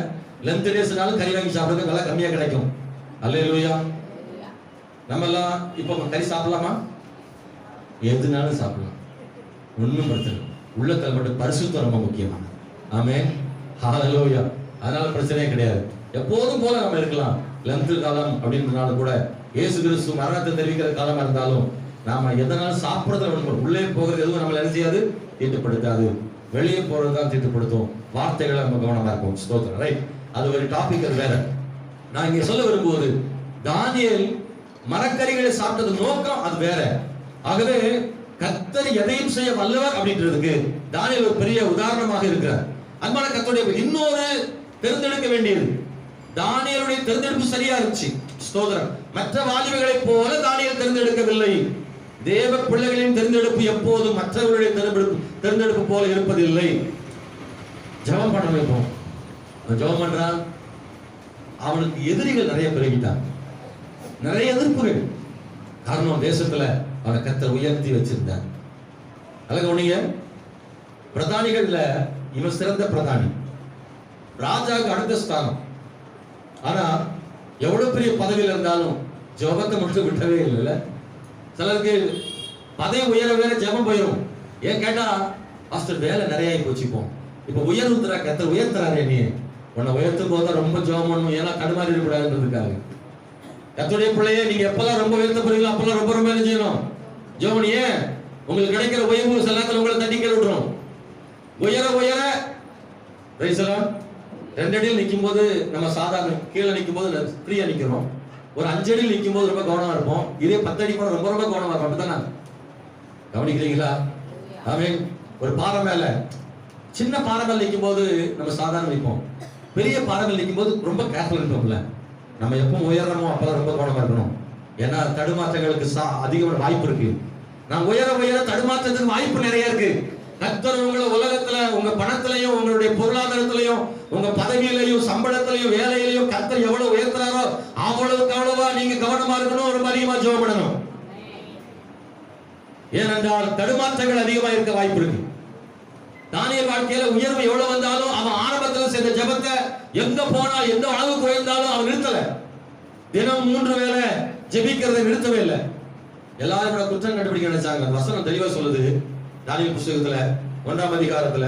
லென்த் டேஸ்னாலும் கறி வாங்கி சாப்பிடுறது விலை கம்மியா கிடைக்கும். அல்லேலூயா. நம்ம எல்லாம் இப்போ கறி சாப்பிடலாமா? எதுனாலும் சாப்பிடலாம், ஒன்றும் பிரச்சனை. உள்ளத்தில் மட்டும் பரிசுத்தம் ரொம்ப முக்கியமான. ஆமென். ஹல்லேலூயா. அதனால பிரச்சனையே கிடையாது. எப்போதும் போல நம்ம இருக்கலாம். லென்த் காலம் அப்படின்றனால கூட இயேசு கிறிஸ்து மரணத்தை தெரிவிக்கிற காலமா இருந்தாலும் நாம எதனாலும் சாப்பிடுறதுல உள்ளே போகிறது எதுவும் நம்மளை என்ன செய்யாது, தீட்டுப்படுத்தாது. வெளியே போறதுதான் தீட்டுப்படுத்தும். வார்த்தைகளை நம்ம கவனமா இருக்கும். ஸ்தோத்திரம். ரைட், அது ஒரு டாபிக், அது வேற. நான் இங்க சொல்ல விரும்புவது, தானியேல் மரக்கறிகளை சாப்பிட்டது நோக்கம் அது வேற. ஆகவே கர்த்தர் எதையும் செய்ய வல்லவர் அப்படின்றதுக்கு தானியேல் ஒரு பெரிய உதாரணமாக இருக்கிறார். அன்பான கர்த்தருடைய இன்னொரு தேர்ந்தெடுக்க வேண்டியது, தானியேலுடைய தேர்ந்தெடுப்பு சரியா இருந்துச்சு. ஸ்தோத்திரம். மற்ற வாலிபர்களை போல தானியேல் தேர்ந்தெடுக்கவில்லை. தேவ பிள்ளைகளின் தேர்ந்தெடுப்பு எப்போதும் மற்றவர்களுடைய தேர்ந்தெடுப்பு போல இருப்பதில்லை. ஜெபம் பண்ண வைப்போம். ஜெபம் பண்றான், அவனுக்கு எதிரிகள் நிறைய பெருகிட்டான், நிறைய எதிர்ப்புகள். காரணம், தேசத்துல அவனை கர்த்தர் உயர்த்தி வச்சிருந்தார். அழகு ஒண்ணுங்க, பிரதானிகள்ல இவன் சிறந்த பிரதானி, ராஜாவுக்கு அடுத்த ஸ்தானம். ஆனா எவ்வளவு பெரிய பதவியில் இருந்தாலும் ஜெபத்தை மட்டும் விட்டவே இல்லை. சிலருக்கு பதவி உயர வேற ஜெபம் போயிடும். ஏன் கேட்டா, பாஸ்டர் வேலை நிறைய ஆகி போச்சுப்போம், இப்ப உயர்வுத்துறா கர்த்தர் உயர்த்துறாரு, நீ உன்னை உயர்த்தும் போது ரொம்ப ஜெபம் பண்ணணும், ஏன்னா தடுமாறி இருக்கக்கூடாதுன்றதுக்காக. கர்த்தருடைய பிள்ளையே, நீங்க எப்பெல்லாம் ரொம்ப உயர்த்த போறீங்களோ அப்பெல்லாம் ரொம்ப ரொம்ப என்ன செய்யணும், ஜெபம். ஏன் உங்களுக்கு கிடைக்கிற உயர்வு சில நேரத்தில் உங்களை தட்டி கீழ விட்டுரும். உயர உயர ரெண்டு அடியில் நிற்கும் போது நம்ம சாதாரண கீழே நிற்கும் போது ஃப்ரீயா நிக்கிறோம். ஒரு 5 அடியில் நிற்கும் போது ரொம்ப கவனமா இருப்போம். இதே 10 அடி போன ரொம்ப ரொம்ப கவனமா இருக்கும். அப்படித்தானே? கவனிக்கிறீங்களா? ஆமென். ஒரு பாறை மேல, சின்ன பாறை மேல நிற்கும் போது நம்ம சாதாரண நிற்போம். பெரிய பாறை மேல நிற்கும் போது ரொம்ப கேர்ஃபுல் இருப்போம்ல. நம்ம எப்பவும் உயரமோ அப்பதான் ரொம்ப கவனமா இருக்கணும். ஏன்னா தடுமாற்றங்களுக்கு அதிகமான வாய்ப்பு இருக்கு. நான் உயர உயர தடுமாற்றத்துக்கு வாய்ப்பு நிறைய இருக்கு. கர்த்தர் உங்களை உலகத்துல உங்க பணத்திலையும் உங்களுடைய பொருளாதாரத்திலையும் உங்க பதவியிலையும் சம்பளத்திலையும் வேலையிலையும் கர்த்தர் எவ்வளவு உயர்த்துறாரோ அவ்வளவுக்கு அவ்வளவா நீங்க கவனமா இருக்கணும், ரொம்ப அதிகமா ஜெபம் பண்ணணும். ஏனென்றால் தடுமாற்றங்கள் அதிகமா இருக்க வாய்ப்பு இருக்கு. தானியேல் வாழ்க்கையில உயர்வு எவ்வளவு வந்தாலும் அவன் ஆரம்பத்தில் செய்த ஜெபத்தை எங்க போனால் எந்த அளவுக்கு உயர்ந்தாலும் அவன் நிறுத்தல. தினம் 3 வேளை ஜெபிக்கிறதை நிறுத்தவே இல்லை. எல்லாரும் குற்றம் கண்டுபிடிக்க நினைச்சாங்க. வசனம் தெளிவா சொல்லுது. தானியேல் புத்தகத்துல 1ஆம் அதிகாரத்துல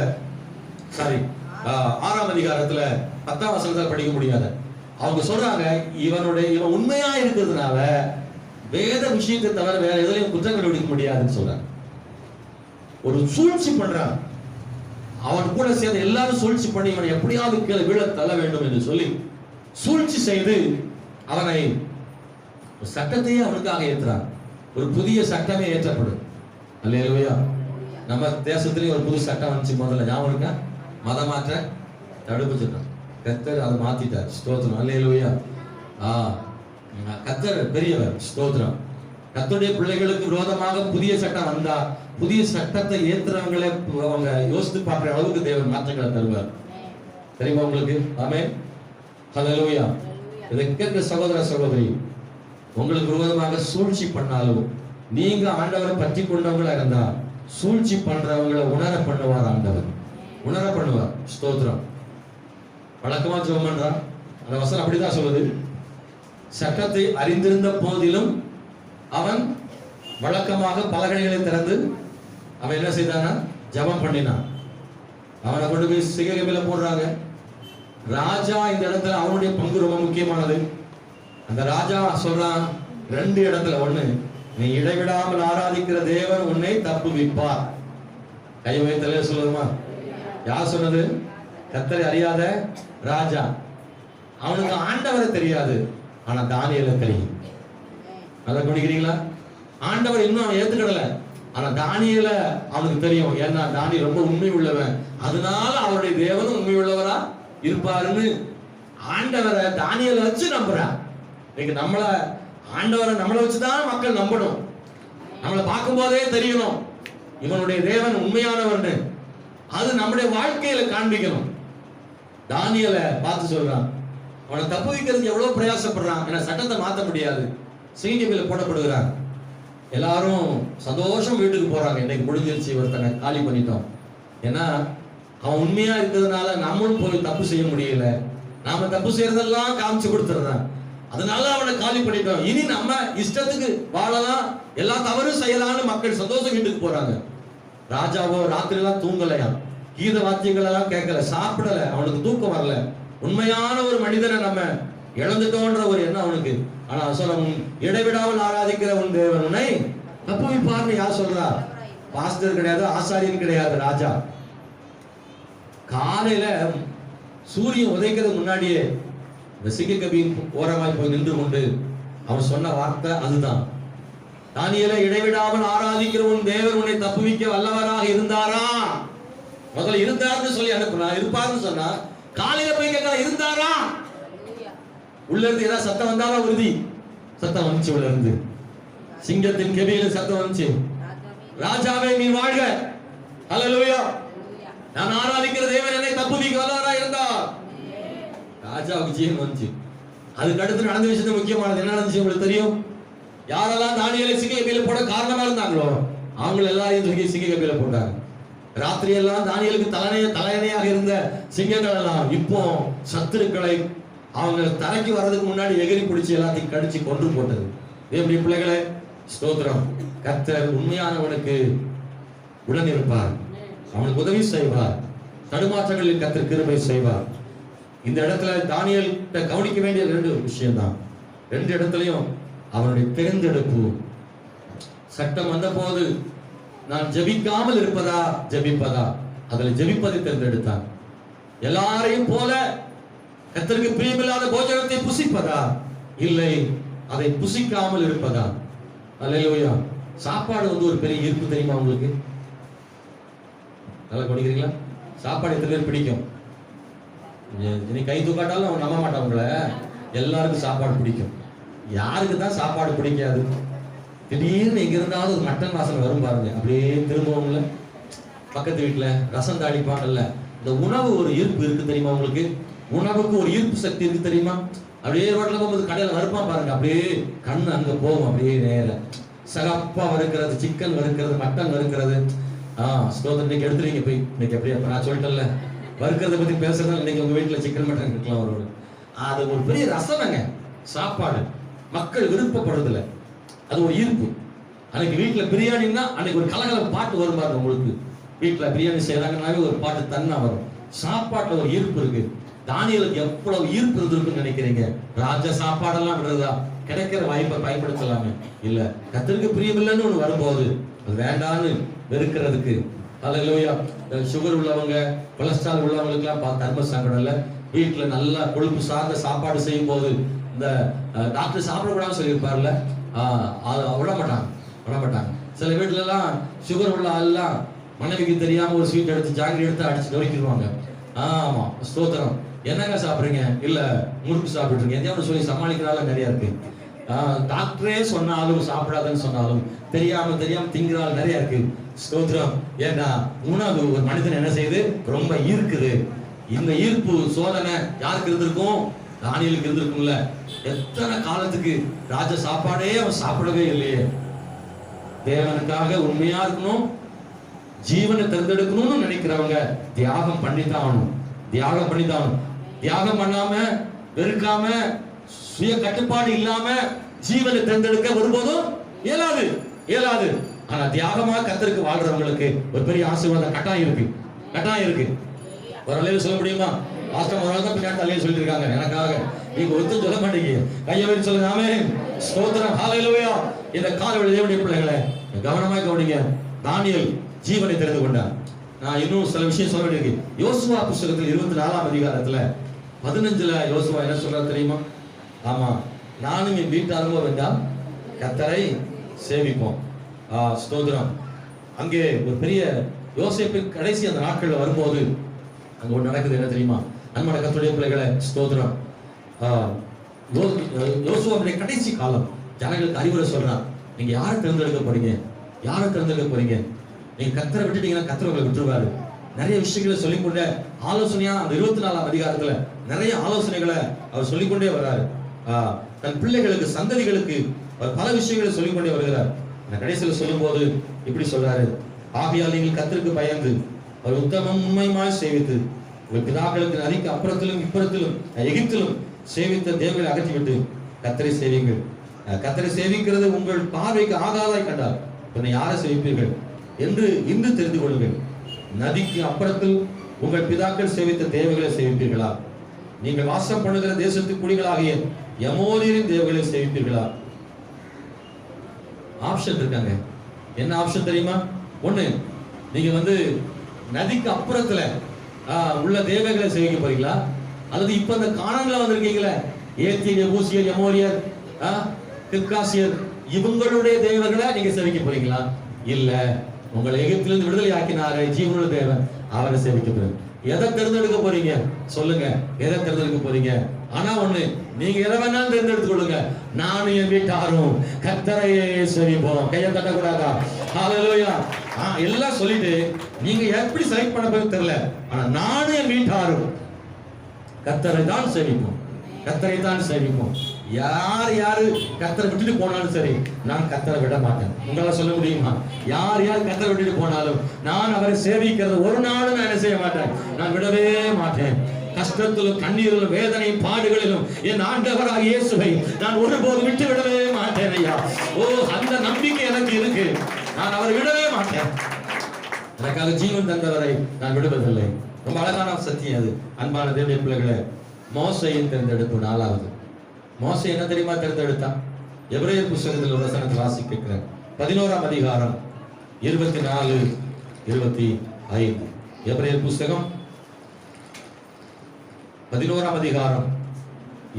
6ஆம் அதிகாரத்துல 10ஆம் வசனத்தை படிக்க முடியாது. அவங்க சொல்றாங்க, இவன் உண்மையா இருக்கிறதுனால வேத விஷயத்தை தவிர வேற எதுலையும் குற்றம் கண்டுபிடிக்க முடியாதுன்னு சொல்றாங்க. ஒரு சூழ்ச்சி பண்றான். அவன் கூட சேர்ந்து எல்லாரும் சூழ்ச்சி பண்ணி இவனை எப்படியாவது கீழே வீழ தள்ள வேண்டும் என்று சொல்லி சூழ்ச்சி செய்து அவனை சட்டத்தையே அவனுக்காக ஏற்றுறான். ஒரு புதிய சட்டமே ஏற்றப்படும். அல்லேலூயா. நம்ம தேசத்திலேயே ஒரு புது சட்டம் வந்துச்சு முதல்ல, ஞாபகம் இருக்கா? மதமாற்ற தடுப்பு சட்டம். கர்த்தர் அதை மாத்திட்டார். ஸ்தோத்திரம். அல்லேலூயா. கர்த்தர் பெரியவர். ஸ்தோத்திரம். கர்த்தருடைய பிள்ளைகளுக்கு விரோதமாக புதிய சட்டம் வந்தா புதிய சட்டத்தை ஏத்துறவங்களே அவங்க யோசித்து பார்க்கிற அளவுக்கு தேவன் மாற்றங்களை தருவார். தெரியுமா உங்களுக்கு? ஆமென். ஹல்லேலூயா. இதை கேட்கிற சகோதர சகோதரி, உங்களுக்கு விரோதமாக சூழ்ச்சி பண்ணாலும் நீங்க ஆண்டவரை பற்றி கொண்டவங்களா இருந்தா சூழ்ச்சி பண்றவங்களை உணர பண்ணுவார். ஆண்டவர் உணர பண்ணுவார். ஸ்தோத்திரம். வழக்கமா ஜெபம் பண்றான். அந்த வசனம் அப்படிதான் சொல்லுது. சட்டத்தை அறிந்திருந்த போதிலும் அவன் வழக்கமாக பலகைகளை திறந்து அவன் என்ன செய்தானா, ஜெபம் பண்ணினான். அவனை கொண்டு போய் சிகரமில போடுறாங்க. ராஜா இந்த இடத்துல அவனுடைய பங்கு ரொம்ப முக்கியமானது. அந்த ராஜா சொல்றான் 2 இடத்துல. ஒண்ணு, நீ இடைவிடாமல் ஆராதிக்கிற தேவன் உன்னை தப்புவிப்பார். கை வைத்தலே சொல்லுமா? யார் சொன்னது? கர்த்தரை அறியாத ராஜா. அவனுக்கு ஆண்டவரை தெரியாது, ஆனா தானியேலை தெரியும். அதை குடிக்கிறீங்களா? ஆண்டவர் இன்னும் அவன் ஏத்துக்கிடல, ஆனா தானியேலை அவனுக்கு தெரியும். ஏன்னா தானியேல் ரொம்ப உண்மை உள்ளவன், அதனால அவருடைய தேவனும் உண்மை உள்ளவரா இருப்பாருன்னு ஆண்டவரை தானியேலை வச்சு நம்புறான். இன்னைக்கு ஆண்டவரை நம்மளை வச்சுதான் மக்கள் நம்பணும். நம்மளை பார்க்கும் போதே தெரியணும் இவனுடைய தேவன் உண்மையானவர்னு அது நம்முடைய வாழ்க்கையில காண்பிக்கணும். தானியேலை பார்த்து சொல்றான், அவனை தப்பு வைக்கிறதுக்கு எவ்வளவு பிரயாசப்படுறான், ஏன்னா சட்டத்தை மாற்ற முடியாது, சிங்கக்கபில போடப்படுகிறான். எல்லாரும் சந்தோஷம் வீட்டுக்கு போறாங்க, இன்னைக்கு முடிஞ்சிருச்சு, ஒருத்தனை காலி பண்ணிட்டோம். ஏன்னா அவன் உண்மையா இருக்கிறதுனால நம்மளும் போய் தப்பு செய்ய முடியல, நாம தப்பு செய்யறதெல்லாம் காமிச்சு கொடுத்துறதான், அதனால அவனை காலி பண்ணிட்டோம், இனி நம்ம இஷ்டத்துக்கு வாழலாம், எல்லா தவறும் செய்யலாம்னு மக்கள் சந்தோஷம் வீட்டுக்கு போறாங்க. ராஜாவோ ராத்திரி எல்லாம் தூங்கலையா, கீத வாத்தியங்கள் எல்லாம் கேட்கல, சாப்பிடல, அவனுக்கு தூக்கம் வரல. உண்மையான ஒரு மனிதனை நம்ம இழந்துட்டோன்ற ஒரு எண்ணம் அவனுக்கு. ஆனா சொல்ல, இடைவிடாமல் ஆராதிக்கிற உன் தேவன் உன்னை தப்புவிப்பார்னு யார் சொல்றா? பாஸ்டர் கிடையாது, ஆசாரியன் கிடையாது, ராஜா. காலையில சூரியன் உதைக்கிறதுக்கு முன்னாடியே இந்த சிங்கக்கபியின் ஓரமாய் போய் நின்று கொண்டு அவன் சொன்ன வார்த்தை அதுதான். தானியேலை இடைவிடாமல் ஆராதிக்கிற உன் தேவன் உன்னை தப்புவிக்க வல்லவராக இருந்தாரா? முதல்ல இருந்தார்னு சொல்லி அனுப்புனா, இருப்பார்னு சொன்னா, காலையில போய் கேட்கல, இருந்தாரா? உள்ள இருந்து ஏதாவது சத்தம் வந்தாலும் உறுதி. சத்தம் வந்துச்சு, உள்ள இருந்து சிங்கத்தின் கெபியில சத்தம் வந்துச்சு, ராஜாவே நீ வாழ்க, ஹல்லேலூயா, நான் ஆராதிக்கிற தேவன் என்னை தப்புவிக்க வல்லவராக இருந்தார். ராஜாவுக்கு ஜீவன் வந்துச்சு. அதுக்கு அடுத்து நடந்த விஷயத்து முக்கியமானது என்ன நடந்துச்சு உங்களுக்கு தெரியும்? யாரெல்லாம் தானியேலை சிங்கக்கபியில போட காரணமா இருந்தாங்களோ அவங்க எல்லாரையும் தூக்கி சிங்கக்கபியில போட்டாங்க. ராத்திரி எல்லாம் தானியேலுக்கு தலையணையாக இருந்த சிங்கங்கள் எல்லாம் இப்போ சத்துருக்களை அவங்க தரைக்கு வர்றதுக்கு முன்னாடி எகிரி பிடிச்சி எல்லாத்தையும் கடிச்சு கொன்று போட்டது. எப்படி பிள்ளைகளே, ஸ்தோத்திரம். கர்த்தர் உண்மையானவனுக்கு உடன் இருப்பார், அவனுக்கு உதவி செய்வார், தடுமாற்றங்களில் கர்த்தர் கிருபை செய்வார். இந்த இடத்துல தானியேல் கவனிக்க வேண்டிய ரெண்டு விஷயம் தான். ரெண்டு இடத்துலயும் அவனுடைய தேர்ந்தெடுப்பு. சட்டம் வந்த போது நான் ஜெபிக்காமல் இருப்பதா ஜெபிப்பதா, அதில் ஜெபிப்பதை தேர்ந்தெடுத்தான். எல்லாரையும் போல கர்த்தருக்கு பிரியமில்லாத போஜனத்தை புசிப்பதா, இல்லை அதை புசிக்காமல் இருப்பதா? அல்லேலூயா. சாப்பாடு ஒரு பெரிய ஈர்ப்பு தெரியுமா உங்களுக்கு? நல்லா குடிக்கிறீங்களா? சாப்பாடு எத்தனை பேர் பிடிக்கும்? நீ கை தூக்காட்டாலும் அவன் நம்ப மாட்டான் உங்களை. எல்லாருக்கும் சாப்பாடு பிடிக்கும். யாருக்கு தான் சாப்பாடு பிடிக்காது? திடீர்னு எங்க இருந்தாலும் ஒரு மட்டன் வாசனை வரும் பாருங்க, அப்படியே திரும்பவும்ல. பக்கத்து வீட்டுல ரசம் தாளிப்பாங்கல்ல, இந்த உணவு ஒரு ஈர்ப்பு இருக்கு தெரியுமா உங்களுக்கு? உணவுக்கு ஒரு ஈர்ப்பு சக்தி இருக்கு தெரியுமா? அப்படியே ரோட்ல போகும்போது கடையில வறுப்பான் பாருங்க, அப்படியே கண்ணு அங்க போகும், அப்படியே நேர சகப்பா வறுக்கிறது, சிக்கன் வறுக்கிறது, மட்டன் வறுக்கிறது. ஸ்தோத்திரம். இன்னைக்கு எடுத்துறீங்க போய், இன்னைக்கு அப்படியே நான் சொல்லிட்டேன்ல, வறுக்கிறத பத்தி பேசுறதுனால இன்னைக்கு உங்க வீட்டுல சிக்கன் மட்டன் இருக்கலாம். ஒரு அது ஒரு பெரிய ரசனைங்க. சாப்பாடு மக்கள் விருப்பப்படுறதில்ல, அது ஒரு ஈர்ப்பு. அன்னைக்கு வீட்டுல பிரியாணின்னா அன்னைக்கு ஒரு கலகல பாட்டு வரும் பாருங்க. உங்களுக்கு வீட்டுல பிரியாணி செய்யறாங்கன்னாவே ஒரு பாட்டு தன்னா வரும். சாப்பாட்டுல ஒரு ஈர்ப்பு இருக்கு. தானியேலுக்கு எவ்வளவு ஈர்ப்பு இருந்திருக்குன்னு நினைக்கிறீங்க? ராஜ சாப்பாடெல்லாம் விடுறதா? கிடைக்கிற வாய்ப்பை பயன்படுத்தலாமே. இல்ல, கர்த்தருக்கு பிரியமில்லைன்னு ஒண்ணு வரும்போது அது வேண்டான்னு வெறுக்கிறதுக்கு. அல்லேலூயா. சுகர் உள்ளவங்க, கொலஸ்ட்ரால் உள்ளவங்களுக்கு எல்லாம் தர்ம சங்கடம் இல்ல. வீட்டுல நல்லா கொழுப்பு சார்ந்த சாப்பாடு செய்யும் போது இந்த டாக்டர் சாப்பிடக்கூடாதுன்னு சொல்லியிருப்பார்ல, விட மாட்டாங்க. சில வீட்டுல எல்லாம் சுகர் உள்ள ஆள்லாம் மனைவிக்கு தெரியாம ஒரு ஸ்வீட் எடுத்து ஜாங்கிரி எடுத்து அடிச்சு நொறுக்கிடுவாங்க. ஆமா, ஸ்தோத்திரம். என்னங்க சாப்பிடுறீங்க? இல்ல முறுக்கு சாப்பிடுறீங்க, எதையாவது சொல்லி சமாளிக்கிறால நிறைய இருக்கு. டாக்டரே சொன்னாலும் சாப்பிடாதுன்னு சொன்னாலும் தெரியாம திங்கிறாள் நிறைய இருக்கு. ஸ்தோத்திரம். ஏன்னா உணவு ஒரு மனிதன் என்ன செய்யுது? ரொம்ப ஈர்க்குது. இந்த ஈர்ப்பு சோதனை யாருக்கு இருந்திருக்கும்? தானியேலுக்கு இருந்திருக்கும்ல. எத்தனை காலத்துக்கு ராஜ சாப்பாடே அவன் சாப்பிடவே இல்லையே. தேவனுக்காக உண்மையா இருக்கணும், ஜீவனை தேர்ந்தெடுக்கணும்னு நினைக்கிறவங்க தியாகம் பண்ணித்தான் ஆகணும். தியாகம் பண்ணாம, வெறுக்காம, சுய கட்டுப்பாடு இல்லாம ஜீவனை தேர்ந்தெடுக்க ஒருபோதும் இயலாது. ஆனா தியாகமா கர்த்தருக்கு வாழ்றவங்களுக்கு ஒரு பெரிய ஆசீர்வாதம் கட்டாயம் இருக்கு. ஒரு அளவு சொல்ல முடியுமா? பாஸ்டர் ஒரு தான் பின்னாடி தலையை சொல்லிட்டு இருக்காங்க எனக்காக. நீங்க ஒருத்தர் சொல்ல மாட்டீங்க. கையை வச்சு சொல்லுங்க. ஆமென். ஸ்தோத்திரம். ஹல்லேலூயா. இந்த காலையில தேவனுடைய பிள்ளைகளே கவனமாக கவனிங்க. தானியேல் ஜீவனை தெரிந்து கொண்டார். நான் இன்னும் சில விஷயம் சொல்ல வேண்டியிருக்கு. யோசுவா புத்தகத்தில் 24ஆம் அதிகாரத்துல 15ல யோசுவா என்ன சொல்றாரு தெரியுமா? ஆமா, நானும் என் வீட்டாரும் வேண்டாம் கர்த்தரை சேவிப்போம். ஸ்தோத்திரம். அங்கே ஒரு பெரிய யோசேப்பு கடைசி அந்த நாட்கள்ல வரும்போது அங்க ஒன்று நடக்குது. என்ன தெரியுமா? அன்பான கர்த்தருடைய பிள்ளைகளே, ஸ்தோத்திரம். யோசுவாவுடைய கடைசி காலம் ஜனங்களுக்கு அறிவுரை சொல்றான். நீங்க யாரை தேர்ந்தெடுக்க போறீங்க? நீங்க கர்த்தரை விட்டுட்டீங்கன்னா கர்த்தர் உங்களை விட்டுருவாரு. நிறைய விஷயங்களை சொல்லிக்கொண்டே ஆலோசனையா அந்த 24ஆம் அதிகாரத்துல நிறைய ஆலோசனைகளை அவர் சொல்லிக்கொண்டே வர்றாரு. தன் பிள்ளைகளுக்கு சந்ததிகளுக்கு அவர் பல விஷயங்களை சொல்லிக்கொண்டே வருகிறார். அந்த கடைசியில சொல்லும் போது இப்படி சொல்றாரு, ஆகையால் நீங்கள் கர்த்தருக்கு பயந்து அவர் உத்தமம் உண்மையுமாய் சேவித்து உங்கள் பிதாக்களுக்கு நதிக்கு அப்புறத்திலும் இப்புறத்திலும் எகிப்திலும் சேவித்த தேவர்களை அகற்றிவிட்டு கர்த்தரை சேவிங்கள். கர்த்தரை சேவிக்கிறது உங்கள் பார்வைக்கு ஆகாதாய் கண்டால் பின்ன யாரை சேவிப்பீர்கள் என்று இன்று தெரிந்து கொள்ளுங்கள். நதிக்கு அப்புறத்தில் உங்கள் பிதாக்கள் சேவித்த தேவர்களை சேவிப்பீர்களா? நீங்கள் வாசம் பண்ணுகிற தேசத்து குடிகளாகிய எமோரியரின் தேவர்களை சேவிப்பீர்களா? ஆப்ஷன் இருக்காங்க. என்ன ஆப்ஷன் தெரியுமா? ஒண்ணு, நீங்க நதிக்கு அப்புறத்துல உள்ள தேவர்களை சேவிக்க போறீங்களா? அல்லது இப்ப இந்த கானான்ல வந்திருக்கீங்களே, ஏத்தியர், எபூசியர், எமோரியர், கிர்காசியர், இவங்களுடைய தேவர்களை நீங்க சேவிக்க போறீங்களா? இல்ல, உங்களை எகிப்திலிருந்து விடுதலை ஆக்கினாரே ஜீவனுள்ள தேவன், அவரை சேவிக்க போறீங்க. எதை தேர்ந்தெடுக்க போறீங்க சொல்லுங்க? எதை தேர்ந்தெடுக்க போறீங்க? ஆனா ஒண்ணு, நீங்க எதை வேணாலும் தேர்ந்தெடுத்துக் கொள்ளுங்க. நானும் என் வீட்டாரும் கர்த்தரையே சேவிப்போம். கையை தட்டக்கூடாதா? ஹல்லேலூயா. எல்லாம் சொல்லிட்டு நீங்க எப்படி செலக்ட் பண்ண போறது தெரியல. ஆனா நானும் என் வீட்டாரும் கர்த்தரை தான் சேவிப்போம். கர்த்தரை தான் சேவிப்போம். யாரு கர்த்தரை விட்டுட்டு போனாலும் சரி, நான் கர்த்தரை விட மாட்டேன். உங்களால சொல்ல முடியுமா? யார் கர்த்தரை விட்டுட்டு போனாலும் நான் அவரை சேவிக்கிறது ஒரு நாளும் நான் என்ன செய்ய மாட்டேன், நான் விடவே மாட்டேன். கஷ்டத்திலும் கண்ணீரிலும் வேதனையும் பாடுகளிலும் என் ஆண்டவராக இயேசுவை நான் ஒருபோது விட்டு விடவே மாட்டேன் ஐயா. அந்த நம்பிக்கை எனக்கு இருக்கு. நான் அவரை விடவே மாட்டேன். எனக்காக ஜீவன் தந்தவரை நான் விடுவதில்லை. ரொம்ப அழகான சத்தியம் அது. அன்பான தேவனுடைய பிள்ளைகளே, மோசேயின் தேர்ந்தெடுப்பு 4வது. மோசே என்ன தெரியுமா தேர்ந்தெடுத்தான்? எபிரேயர் புத்தகத்தில் ஒரு வசனத்தை வாசிக்கிறேன். 11ஆம் அதிகாரம் 24, 25. எபிரேயர் புத்தகம் 11ஆம் அதிகாரம்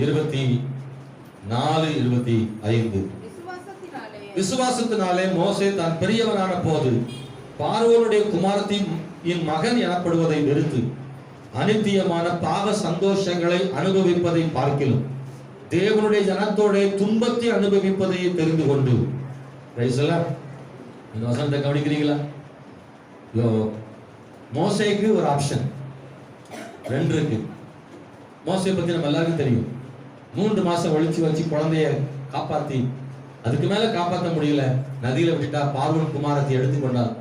24, 25. விசுவாசத்தினாலே மோசே தான் பெரியவனான போது பார்வோனுடைய குமாரத்தின் மகன் எனப்படுவதை வெறுத்து அநித்தியமான பாவ சந்தோஷங்களை அனுபவிப்பதை பார்க்கிலும் தேவனுடைய ஜனத்தோட துன்பத்தை அனுபவிப்பதை தெரிந்து கொண்டு. இந்த வசனத்தை கவனிக்கிறீங்களா? மோசேக்கு ஒரு ஆப்ஷன் 2 இருக்கு. மோசே பத்தி நம்ம எல்லாருக்கும் தெரியும். 3 மாசம் ஒழிச்சு வச்சு குழந்தைய காப்பாத்தி, அதுக்கு மேல காப்பாற்ற முடியல, நதியில விட்டுட்டா பார்வோன் குமாரத்தை எடுத்துக்கொண்டார்.